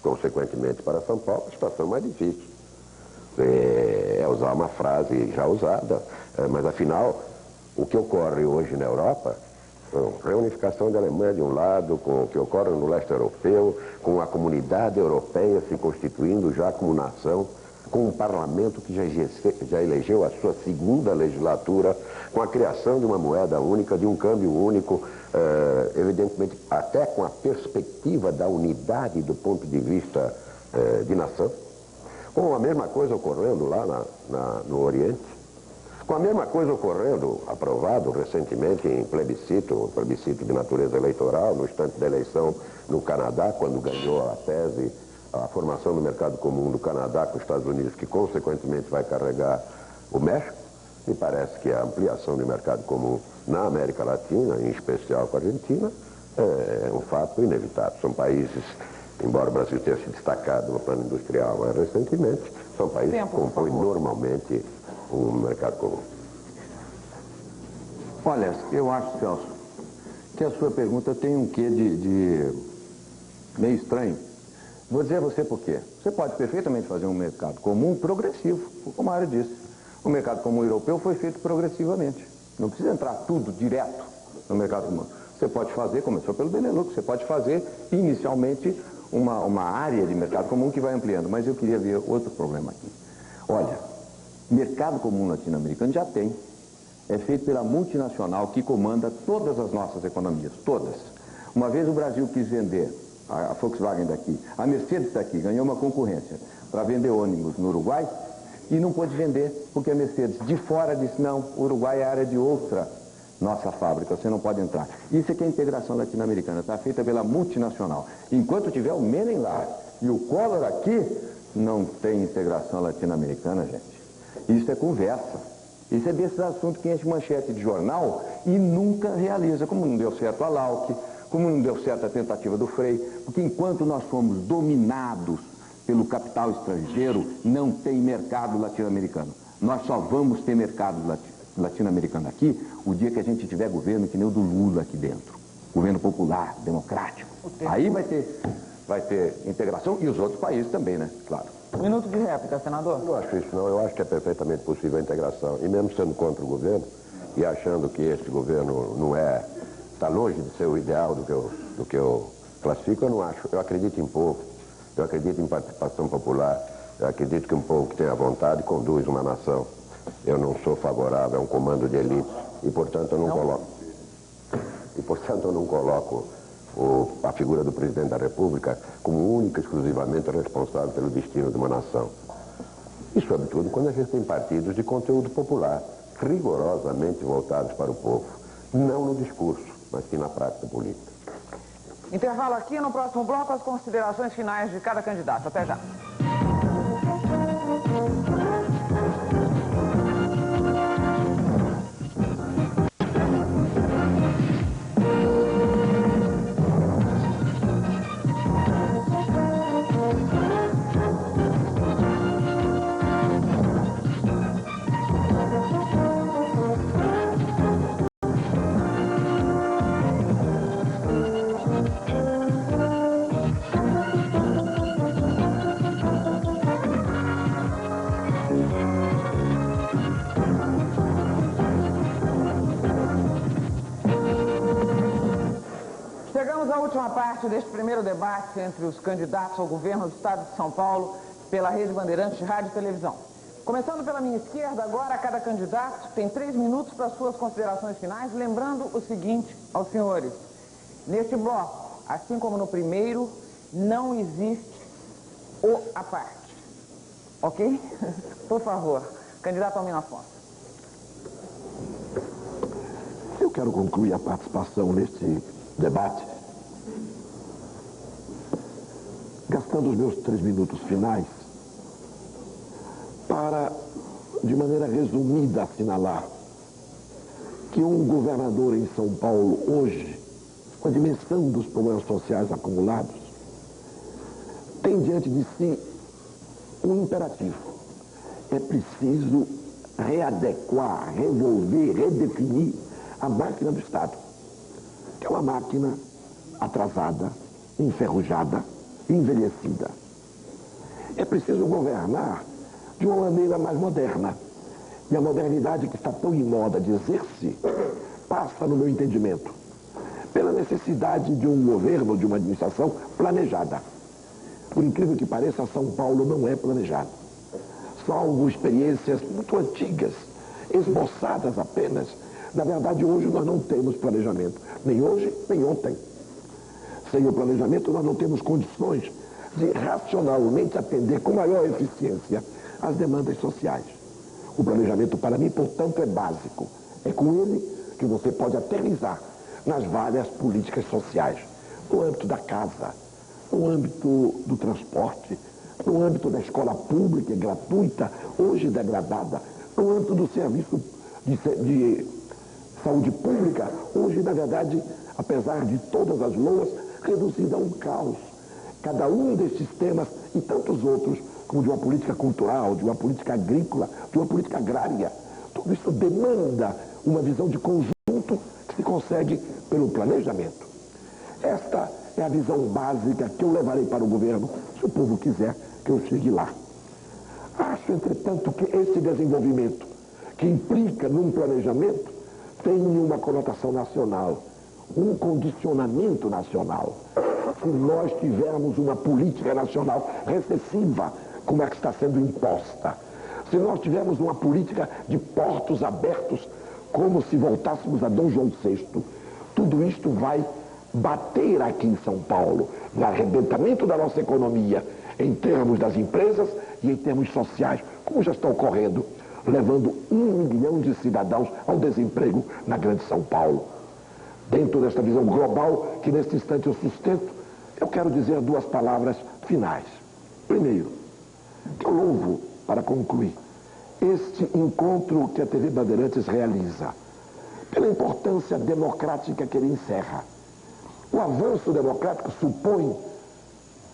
Speaker 5: consequentemente para São Paulo, a situação mais difícil. É usar uma frase já usada, mas afinal, o que ocorre hoje na Europa, com a reunificação da Alemanha de um lado, com o que ocorre no leste europeu, com a comunidade europeia se constituindo já como nação, com um parlamento que já elegeu a sua segunda legislatura, com a criação de uma moeda única, de um câmbio único, evidentemente até com a perspectiva da unidade do ponto de vista de nação, com a mesma coisa ocorrendo lá no Oriente, Com a mesma coisa ocorrendo, aprovado recentemente em plebiscito de natureza eleitoral, no instante da eleição no Canadá, quando ganhou a tese, a formação do mercado comum do Canadá com os Estados Unidos, que consequentemente vai carregar o México, me parece que a ampliação do mercado comum na América Latina, em especial com a Argentina, é um fato inevitável. São países, embora o Brasil tenha se destacado no plano industrial mais recentemente, são países que compõem normalmente um mercado comum.
Speaker 4: Olha, eu acho, Celso, que a sua pergunta tem um quê de meio estranho. Vou dizer a você por quê. Você pode perfeitamente fazer um mercado comum progressivo, como a Mário disse. O mercado comum europeu foi feito progressivamente. Não precisa entrar tudo direto no mercado comum. Você pode fazer, começou pelo Benelux, você pode fazer inicialmente uma área de mercado comum que vai ampliando. Mas eu queria ver outro problema aqui. Olha, mercado comum latino-americano já tem. É feito pela multinacional que comanda todas as nossas economias, todas. Uma vez o Brasil quis vender, a Volkswagen daqui, a Mercedes daqui, ganhou uma concorrência para vender ônibus no Uruguai e não pôde vender, porque a Mercedes de fora disse, não, o Uruguai é área de outra nossa fábrica, você não pode entrar. Isso é que é a integração latino-americana, está feita pela multinacional. Enquanto tiver o Menem lá e o Collor aqui, não tem integração latino-americana, gente. Isso é conversa. Isso é desses assuntos que enche manchete de jornal e nunca realiza, como não deu certo a Lauc, como não deu certo a tentativa do Frei, porque enquanto nós somos dominados pelo capital estrangeiro, não tem mercado latino-americano. Nós só vamos ter mercado latino-americano aqui o dia que a gente tiver governo que nem o do Lula aqui dentro. Governo popular, democrático. Aí vai ter integração e os outros países também, né? Claro.
Speaker 2: Um minuto de réplica, senador.
Speaker 5: Eu não acho isso, não. Eu acho que é perfeitamente possível a integração. E mesmo sendo contra o governo e achando que este governo não é, está longe de ser o ideal do que eu classifico, eu não acho. Eu acredito em povo, eu acredito em participação popular, eu acredito que um povo que tem a vontade conduz uma nação. Eu não sou favorável a um comando de elite e, portanto, eu não coloco a figura do presidente da República como única e exclusivamente responsável pelo destino de uma nação. E, sobretudo, quando a gente tem partidos de conteúdo popular, rigorosamente voltados para o povo, não no discurso, mas sim na prática política.
Speaker 2: Intervalo aqui, no próximo bloco, as considerações finais de cada candidato. Até já. Chegamos à última parte deste primeiro debate entre os candidatos ao governo do Estado de São Paulo pela Rede Bandeirantes de Rádio e Televisão. Começando pela minha esquerda, agora cada candidato tem 3 minutos para suas considerações finais, lembrando o seguinte aos senhores. Neste bloco, assim como no primeiro, não existe a parte. Ok? Por favor, candidato Almino Afonso.
Speaker 7: Eu quero concluir a participação neste debate gastando os meus 3 minutos finais para, de maneira resumida, assinalar que um governador em São Paulo hoje, com a dimensão dos problemas sociais acumulados, tem diante de si um imperativo. É preciso readequar, revolver, redefinir a máquina do Estado, que é uma máquina atrasada, enferrujada, envelhecida. É preciso governar de uma maneira mais moderna. E a modernidade que está tão em moda dizer-se, passa, no meu entendimento, pela necessidade de um governo, de uma administração planejada. Por incrível que pareça, São Paulo não é planejado. Salvo experiências muito antigas, esboçadas apenas. Na verdade, hoje nós não temos planejamento, nem hoje, nem ontem. Sem o planejamento, nós não temos condições de racionalmente atender com maior eficiência as demandas sociais. O planejamento, para mim, portanto, é básico. É com ele que você pode aterrissar nas várias políticas sociais, no âmbito da casa, no âmbito do transporte, no âmbito da escola pública gratuita, hoje degradada, no âmbito do serviço de saúde pública, hoje, na verdade, apesar de todas as loas, reduzida a um caos. Cada um destes temas e tantos outros, como de uma política cultural, de uma política agrícola, de uma política agrária, tudo isso demanda uma visão de conjunto que se consegue pelo planejamento. Esta é a visão básica que eu levarei para o governo, se o povo quiser que eu chegue lá. Acho, entretanto, que esse desenvolvimento, que implica num planejamento, tem uma conotação nacional, um condicionamento nacional. Se nós tivermos uma política nacional recessiva, como é que está sendo imposta, se nós tivermos uma política de portos abertos, como se voltássemos a Dom João VI, tudo isto vai bater aqui em São Paulo, no arrebentamento da nossa economia, em termos das empresas e em termos sociais, como já está ocorrendo, levando 1 milhão de cidadãos ao desemprego na grande São Paulo. Dentro desta visão global, que neste instante eu sustento, eu quero dizer 2 palavras finais. Primeiro, que eu louvo, para concluir, este encontro que a TV Bandeirantes realiza, pela importância democrática que ele encerra. O avanço democrático supõe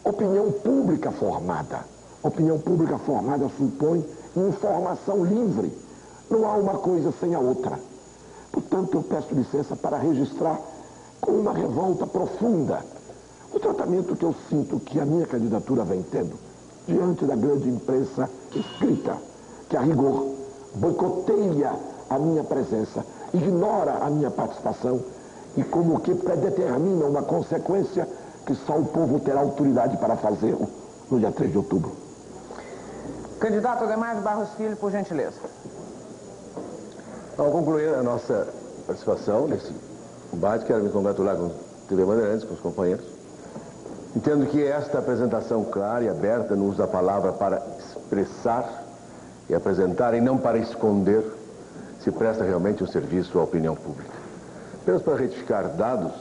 Speaker 7: opinião pública formada. Opinião pública formada supõe informação livre. Não há uma coisa sem a outra. Portanto, eu peço licença para registrar com uma revolta profunda o tratamento que eu sinto que a minha candidatura vem tendo diante da grande imprensa escrita, que a rigor boicoteia a minha presença, ignora a minha participação e como que predetermina uma consequência que só o povo terá autoridade para fazê-lo no dia 3 de outubro.
Speaker 2: Candidato Ademar de Barros Filho, por gentileza.
Speaker 6: Ao concluir a nossa participação nesse debate, quero me congratular com o TV Bandeirantes, com os companheiros. Entendo que esta apresentação clara e aberta no uso da palavra para expressar e apresentar e não para esconder se presta realmente um serviço à opinião pública. Apenas para retificar dados,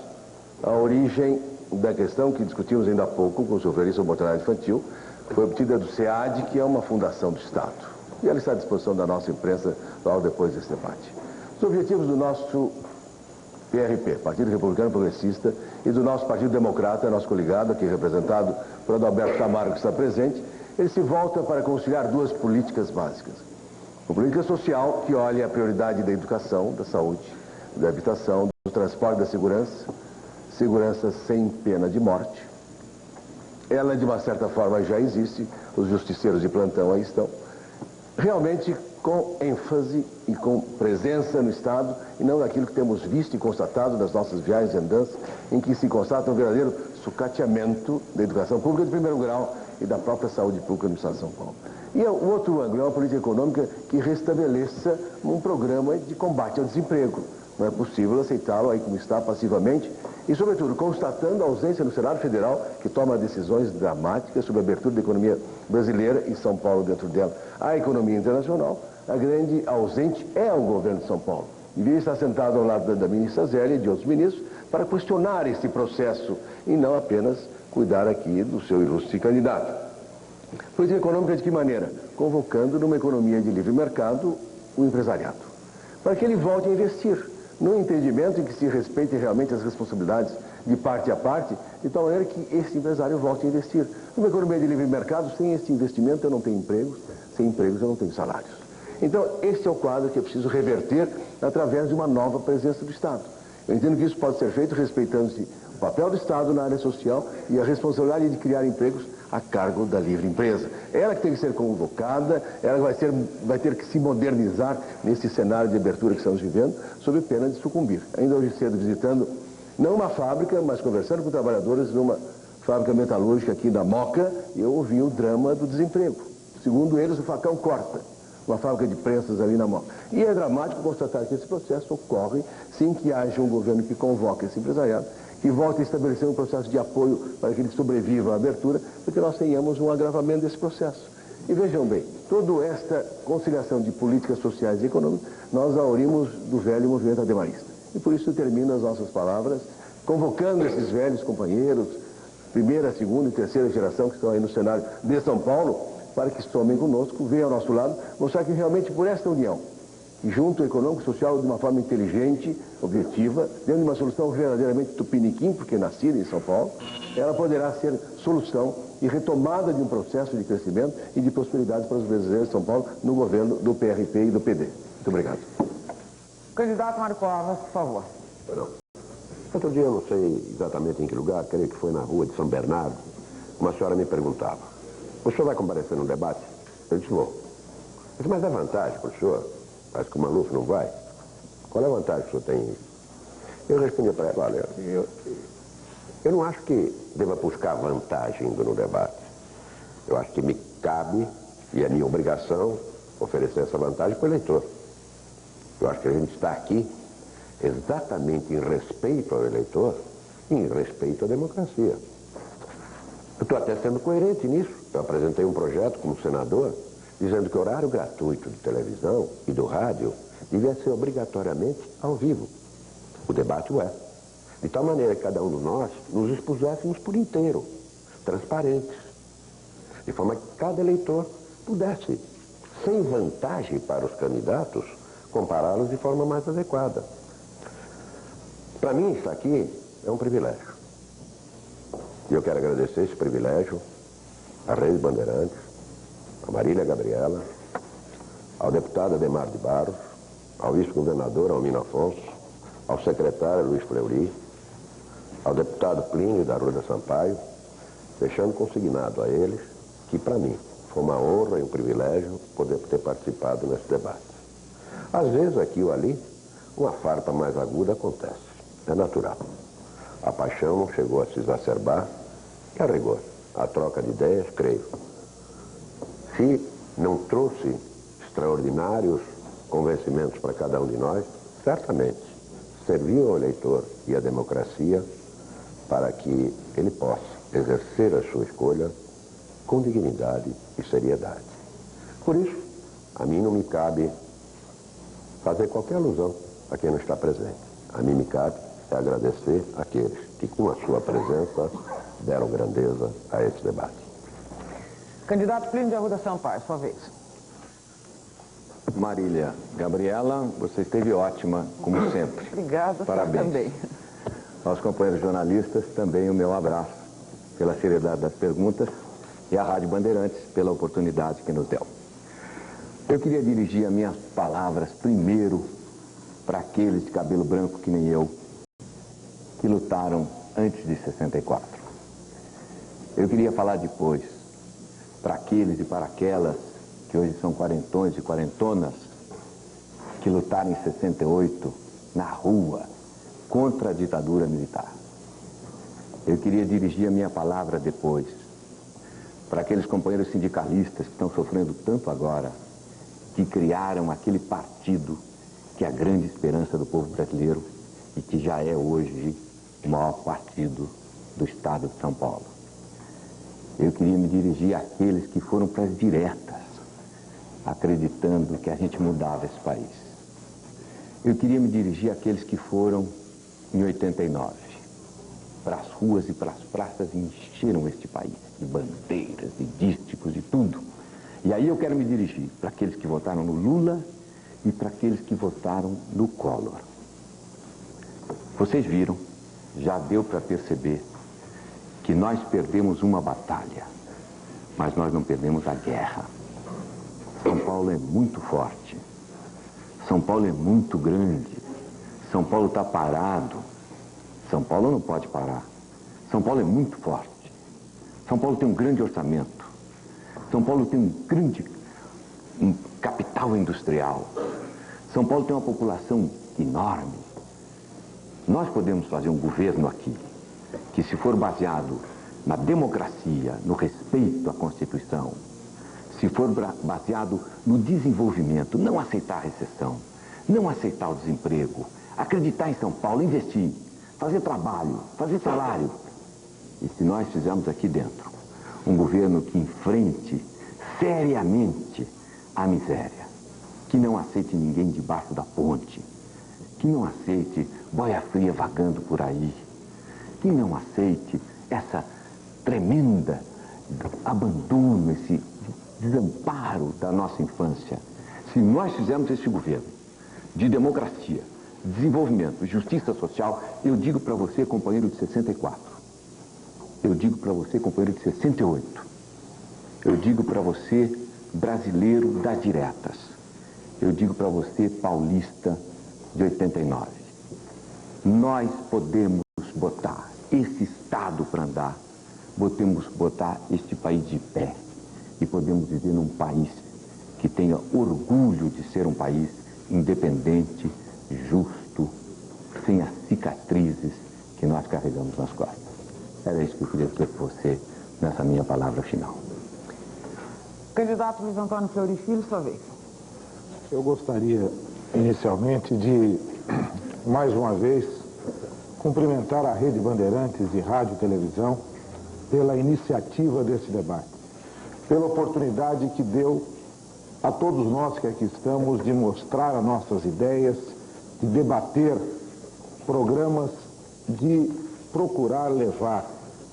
Speaker 6: a origem da questão que discutimos ainda há pouco com o Fleury sobre mortalidade infantil foi obtida do SEAD, que é uma fundação do Estado. E ela está à disposição da nossa imprensa logo depois desse debate. Os objetivos do nosso PRP, Partido Republicano Progressista, e do nosso Partido Democrata, nosso coligado, aqui representado por Adalberto Camargo, que está presente, ele se volta para conciliar 2 políticas básicas. Uma política social, que olha a prioridade da educação, da saúde, da habitação, do transporte, da segurança, segurança sem pena de morte. Ela, de uma certa forma, já existe, os justiceiros de plantão aí estão, realmente com ênfase e com presença no Estado, e não daquilo que temos visto e constatado nas nossas viagens e andanças, em que se constata um verdadeiro sucateamento da educação pública de primeiro grau e da própria saúde pública no Estado de São Paulo. E o outro ângulo é uma política econômica que restabeleça um programa de combate ao desemprego. Não é possível aceitá-lo aí como está, passivamente, e, sobretudo, constatando a ausência no Senado Federal, que toma decisões dramáticas sobre a abertura da economia brasileira e São Paulo dentro dela, a economia internacional. A grande ausente é o governo de São Paulo. Devia estar sentado ao lado da ministra Zélia e de outros ministros para questionar esse processo e não apenas cuidar aqui do seu ilustre candidato. Política econômica de que maneira? Convocando numa economia de livre mercado o empresariado, para que ele volte a investir, no entendimento em que se respeitem realmente as responsabilidades de parte a parte, de tal maneira que esse empresário volte a investir. Numa economia de livre mercado, sem esse investimento eu não tenho empregos, sem empregos eu não tenho salários. Então, esse é o quadro que é preciso reverter através de uma nova presença do Estado. Eu entendo que isso pode ser feito respeitando-se o papel do Estado na área social e a responsabilidade de criar empregos a cargo da livre empresa. Ela que tem que ser convocada, ela vai ter que se modernizar nesse cenário de abertura que estamos vivendo, sob pena de sucumbir. Ainda hoje cedo, visitando, não uma fábrica, mas conversando com trabalhadores numa fábrica metalúrgica aqui da Moca, eu ouvi o drama do desemprego. Segundo eles, o facão corta uma fábrica de prensas ali na Moca. E é dramático constatar que esse processo ocorre sem que haja um governo que convoque esse empresariado, que volte a estabelecer um processo de apoio para que ele sobreviva à abertura, porque nós tenhamos um agravamento desse processo. E vejam bem, toda esta conciliação de políticas sociais e econômicas, nós a ouvimos do velho movimento ademarista. E por isso termino as nossas palavras, convocando esses velhos companheiros, primeira, segunda e terceira geração que estão aí no cenário de São Paulo, para que somem conosco, venham ao nosso lado, mostrar que realmente por esta união, e junto ao econômico e social de uma forma inteligente, objetiva, dentro de uma solução verdadeiramente tupiniquim, porque nascida em São Paulo, ela poderá ser solução e retomada de um processo de crescimento e de prosperidade para os brasileiros de São Paulo no governo do PRP e do PD. Muito obrigado.
Speaker 2: Candidato Mário Covas, por favor.
Speaker 5: Não. Outro dia, eu não sei exatamente em que lugar, creio que foi na rua de São Bernardo, uma senhora me perguntava: o senhor vai comparecer num debate? Eu disse: vou. Eu disse: mas é vantagem para o senhor? Mas que o Maluf não vai? Qual é a vantagem que o senhor tem em ir? Eu respondi para ela: olha, eu não acho que deva buscar vantagem indo no debate. Eu acho que me cabe, e é minha obrigação, oferecer essa vantagem para o eleitor. Eu acho que a gente está aqui exatamente em respeito ao eleitor e em respeito à democracia. Eu estou até sendo coerente nisso. Eu apresentei um projeto como senador dizendo que o horário gratuito de televisão e do rádio devia ser obrigatoriamente ao vivo. O debate o é. De tal maneira que cada um de nós nos expuséssemos por inteiro, transparentes, de forma que cada eleitor pudesse, sem vantagem para os candidatos, compará-los de forma mais adequada. Para mim, isso aqui é um privilégio. E eu quero agradecer esse privilégio à Rede Bandeirantes, a Marília Gabriela, ao deputado Ademar de Barros, ao vice-governador Almino Afonso, ao secretário Luiz Fleury, ao deputado Plínio da Arruda Sampaio, deixando consignado a eles que, para mim, foi uma honra e um privilégio poder ter participado nesse debate. Às vezes, aqui ou ali, uma farpa mais aguda acontece. É natural. A paixão não chegou a se exacerbar, e a rigor, a troca de ideias, creio. Se não trouxe extraordinários convencimentos para cada um de nós, certamente serviu ao eleitor e à democracia para que ele possa exercer a sua escolha com dignidade e seriedade. Por isso, a mim não me cabe fazer qualquer alusão a quem não está presente. A mim me cabe agradecer àqueles que, com a sua presença, deram grandeza a esse debate.
Speaker 2: Candidato Plínio de Arruda Sampaio, sua vez.
Speaker 4: Marília Gabriela, você esteve ótima, como sempre.
Speaker 2: Obrigada,
Speaker 4: parabéns.
Speaker 2: Também.
Speaker 4: Aos companheiros jornalistas, também o meu abraço pela seriedade das perguntas e à Rádio Bandeirantes pela oportunidade que nos deu. Eu queria dirigir as minhas palavras primeiro para aqueles de cabelo branco que nem eu, que lutaram antes de 64. Eu queria falar depois para aqueles e para aquelas que hoje são quarentões e quarentonas, que lutaram em 68 na rua contra a ditadura militar. Eu queria dirigir a minha palavra depois para aqueles companheiros sindicalistas que estão sofrendo tanto agora, que criaram aquele partido que é a grande esperança do povo brasileiro e que já é hoje o maior partido do estado de São Paulo. Eu queria me dirigir àqueles que foram para as diretas, acreditando que a gente mudava esse país. Eu queria me dirigir àqueles que foram em 89, para as ruas e para as praças e encheram este país de bandeiras, de dísticos, de tudo. E aí eu quero me dirigir para aqueles que votaram no Lula e para aqueles que votaram no Collor. Vocês viram, já deu para perceber que nós perdemos uma batalha, mas nós não perdemos a guerra. São Paulo é muito forte, São Paulo é muito grande, São Paulo está parado, São Paulo não pode parar, São Paulo é muito forte, São Paulo tem um grande orçamento, São Paulo tem um capital industrial, São Paulo tem uma população enorme. Nós podemos fazer um governo aqui que, se for baseado na democracia, no respeito à Constituição, se for baseado no desenvolvimento, não aceitar a recessão, não aceitar o desemprego, acreditar em São Paulo, investir, fazer trabalho, fazer salário. E se nós fizermos aqui dentro um governo que enfrente seriamente a miséria, que não aceite ninguém debaixo da ponte, que não aceite boia fria vagando por aí, que não aceite essa tremenda abandono, esse desamparo da nossa infância. Se nós fizermos esse governo de democracia, desenvolvimento, justiça social, eu digo para você, companheiro de 64, eu digo para você, companheiro de 68, eu digo para você, brasileiro das diretas, eu digo para você, paulista de 89, nós podemos botar esse Estado para andar, podemos botar este país de pé e podemos viver num país que tenha orgulho de ser um país independente, justo, sem as cicatrizes que nós carregamos nas costas. Era isso que eu queria dizer para você nessa minha palavra final.
Speaker 2: Candidato Luiz Antônio Fleury Filho, sua vez.
Speaker 3: Eu gostaria, inicialmente, de, mais uma vez, cumprimentar a Rede Bandeirantes de Rádio e Televisão pela iniciativa desse debate, pela oportunidade que deu a todos nós que aqui estamos de mostrar as nossas ideias, de debater programas, de procurar levar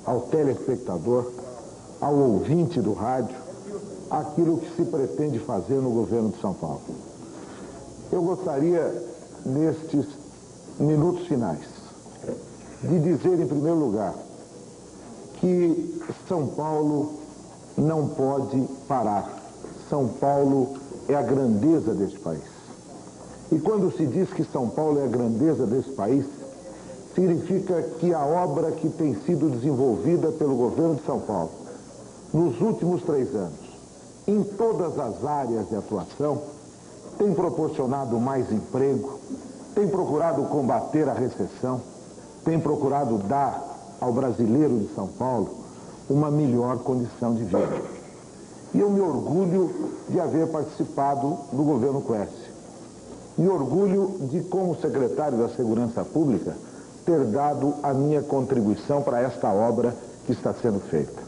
Speaker 3: ao telespectador, ao ouvinte do rádio, aquilo que se pretende fazer no governo de São Paulo. Eu gostaria, nestes minutos finais, de dizer, em primeiro lugar, que São Paulo não pode parar. São Paulo é a grandeza deste país. E quando se diz que São Paulo é a grandeza desse país, significa que a obra que tem sido desenvolvida pelo governo de São Paulo nos últimos 3 anos, em todas as áreas de atuação, tem proporcionado mais emprego, tem procurado combater a recessão, tem procurado dar ao brasileiro de São Paulo uma melhor condição de vida. E eu me orgulho de haver participado do governo Quércia. Me orgulho de, como secretário da Segurança Pública, ter dado a minha contribuição para esta obra que está sendo feita.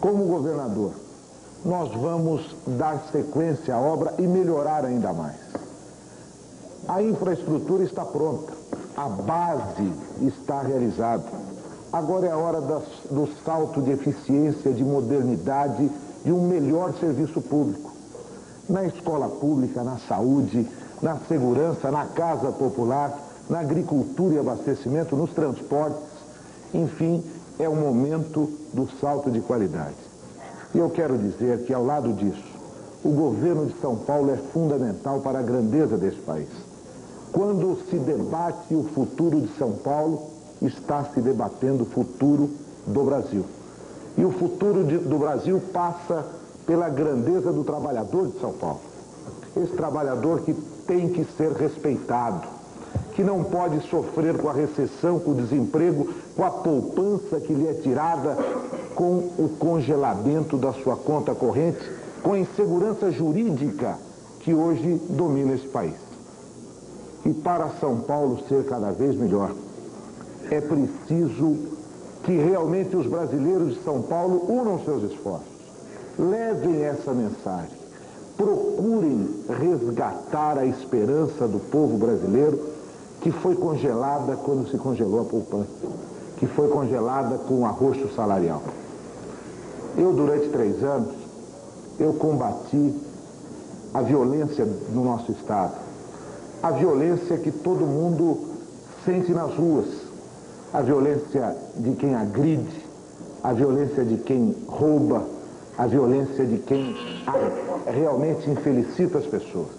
Speaker 3: Como governador, nós vamos dar sequência à obra e melhorar ainda mais. A infraestrutura está pronta, a base está realizada. Agora é a hora do salto de eficiência, de modernidade e um melhor serviço público. Na escola pública, na saúde, na segurança, na casa popular, na agricultura e abastecimento, nos transportes. Enfim, é o momento do salto de qualidade. E eu quero dizer que, ao lado disso, o governo de São Paulo é fundamental para a grandeza deste país. Quando se debate o futuro de São Paulo, está se debatendo o futuro do Brasil. E o futuro do Brasil passa pela grandeza do trabalhador de São Paulo. Esse trabalhador que tem que ser respeitado, que não pode sofrer com a recessão, com o desemprego, com a poupança que lhe é tirada, com o congelamento da sua conta corrente, com a insegurança jurídica que hoje domina esse país. E para São Paulo ser cada vez melhor, é preciso que realmente os brasileiros de São Paulo unam seus esforços, levem essa mensagem, procurem resgatar a esperança do povo brasileiro que foi congelada quando se congelou a poupança, que foi congelada com o arroxo salarial. Eu, durante 3 anos, eu combati a violência no nosso Estado, a violência que todo mundo sente nas ruas, a violência de quem agride, a violência de quem rouba, a violência de quem realmente infelicita as pessoas.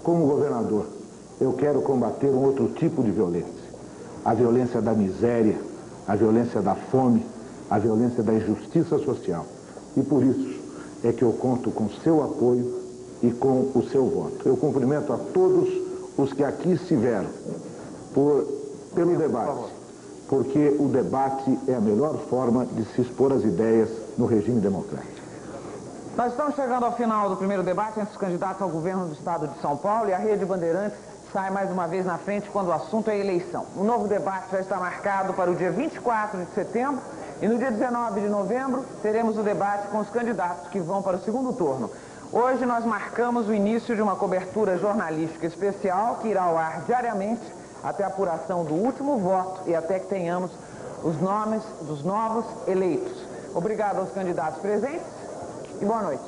Speaker 3: Como governador, eu quero combater um outro tipo de violência. A violência da miséria, a violência da fome, a violência da injustiça social. E por isso é que eu conto com seu apoio e com o seu voto. Eu cumprimento a todos os que aqui estiveram pelo debate, porque o debate é a melhor forma de se expor as ideias no regime democrático.
Speaker 2: Nós estamos chegando ao final do primeiro debate entre os candidatos ao governo do Estado de São Paulo, e a Rede Bandeirantes sai mais uma vez na frente quando o assunto é eleição. O novo debate já está marcado para o dia 24 de setembro E no dia 19 de novembro, teremos o debate com os candidatos que vão para o segundo turno. Hoje nós marcamos o início de uma cobertura jornalística especial que irá ao ar diariamente até a apuração do último voto e até que tenhamos os nomes dos novos eleitos. Obrigado aos candidatos presentes e boa noite.